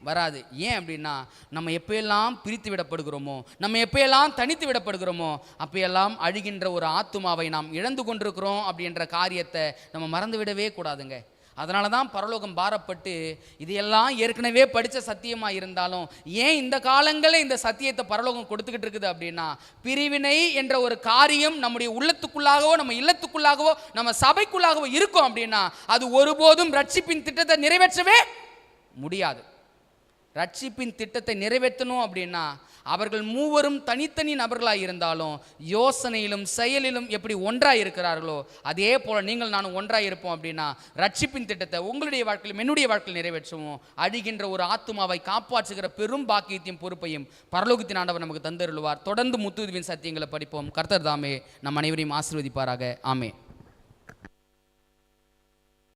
வராது. ஏன் அப்படின்னா, நம்ம எப்போயெல்லாம் பிரித்து விடப்படுகிறோமோ, நம்ம எப்போயெல்லாம் தனித்து விடப்படுகிறோமோ, அப்போயெல்லாம் அழுகின்ற ஒரு ஆத்துமாவை நாம் இழந்து கொண்டிருக்கிறோம் அப்படின்ற காரியத்தை நம்ம மறந்து விடவே கூடாதுங்க. அதனால தான் பரலோகம் பாரப்பட்டு, இதையெல்லாம் ஏற்கனவே படித்த சத்தியமாக இருந்தாலும் ஏன் இந்த காலங்களில் இந்த சத்தியத்தை பரலோகம் கொடுத்துக்கிட்டு இருக்குது அப்படின்னா, பிரிவினை என்ற ஒரு காரியம் நம்முடைய உள்ளத்துக்குள்ளாகவோ நம்ம இல்லத்துக்குள்ளாகவோ நம்ம சபைக்குள்ளாகவோ இருக்கும் அப்படின்னா, அது ஒருபோதும் ரட்சிப்பின் திட்டத்தை நிறைவேற்றவே முடியாது. ரட்சிப்பின் திட்டத்தை நிறைவேற்றணும் அப்படின்னா, அவர்கள் மூவரும் தனித்தனி நபர்களாக இருந்தாலும் யோசனையிலும் செயலிலும் எப்படி ஒன்றாக இருக்கிறார்களோ அதே போல் நீங்கள் நானும் ஒன்றாக இருப்போம் அப்படின்னா, ரட்சிப்பின் திட்டத்தை உங்களுடைய வாழ்க்கையிலும் என்னுடைய வாழ்க்கையில் நிறைவேற்றுவோம். அழிகின்ற ஒரு ஆத்துமாவை காப்பாற்றுகிற பெரும் பாக்கியத்தையும் பொறுப்பையும் பரலோகத்தின் ஆண்டவர் நமக்கு தந்தருள்வார். தொடர்ந்து முத்துதுவின் சத்தியங்களை படிப்போம். கர்த்தர் தாமே நம் அனைவரையும் ஆசீர்வதிப்பாராக. ஆமே.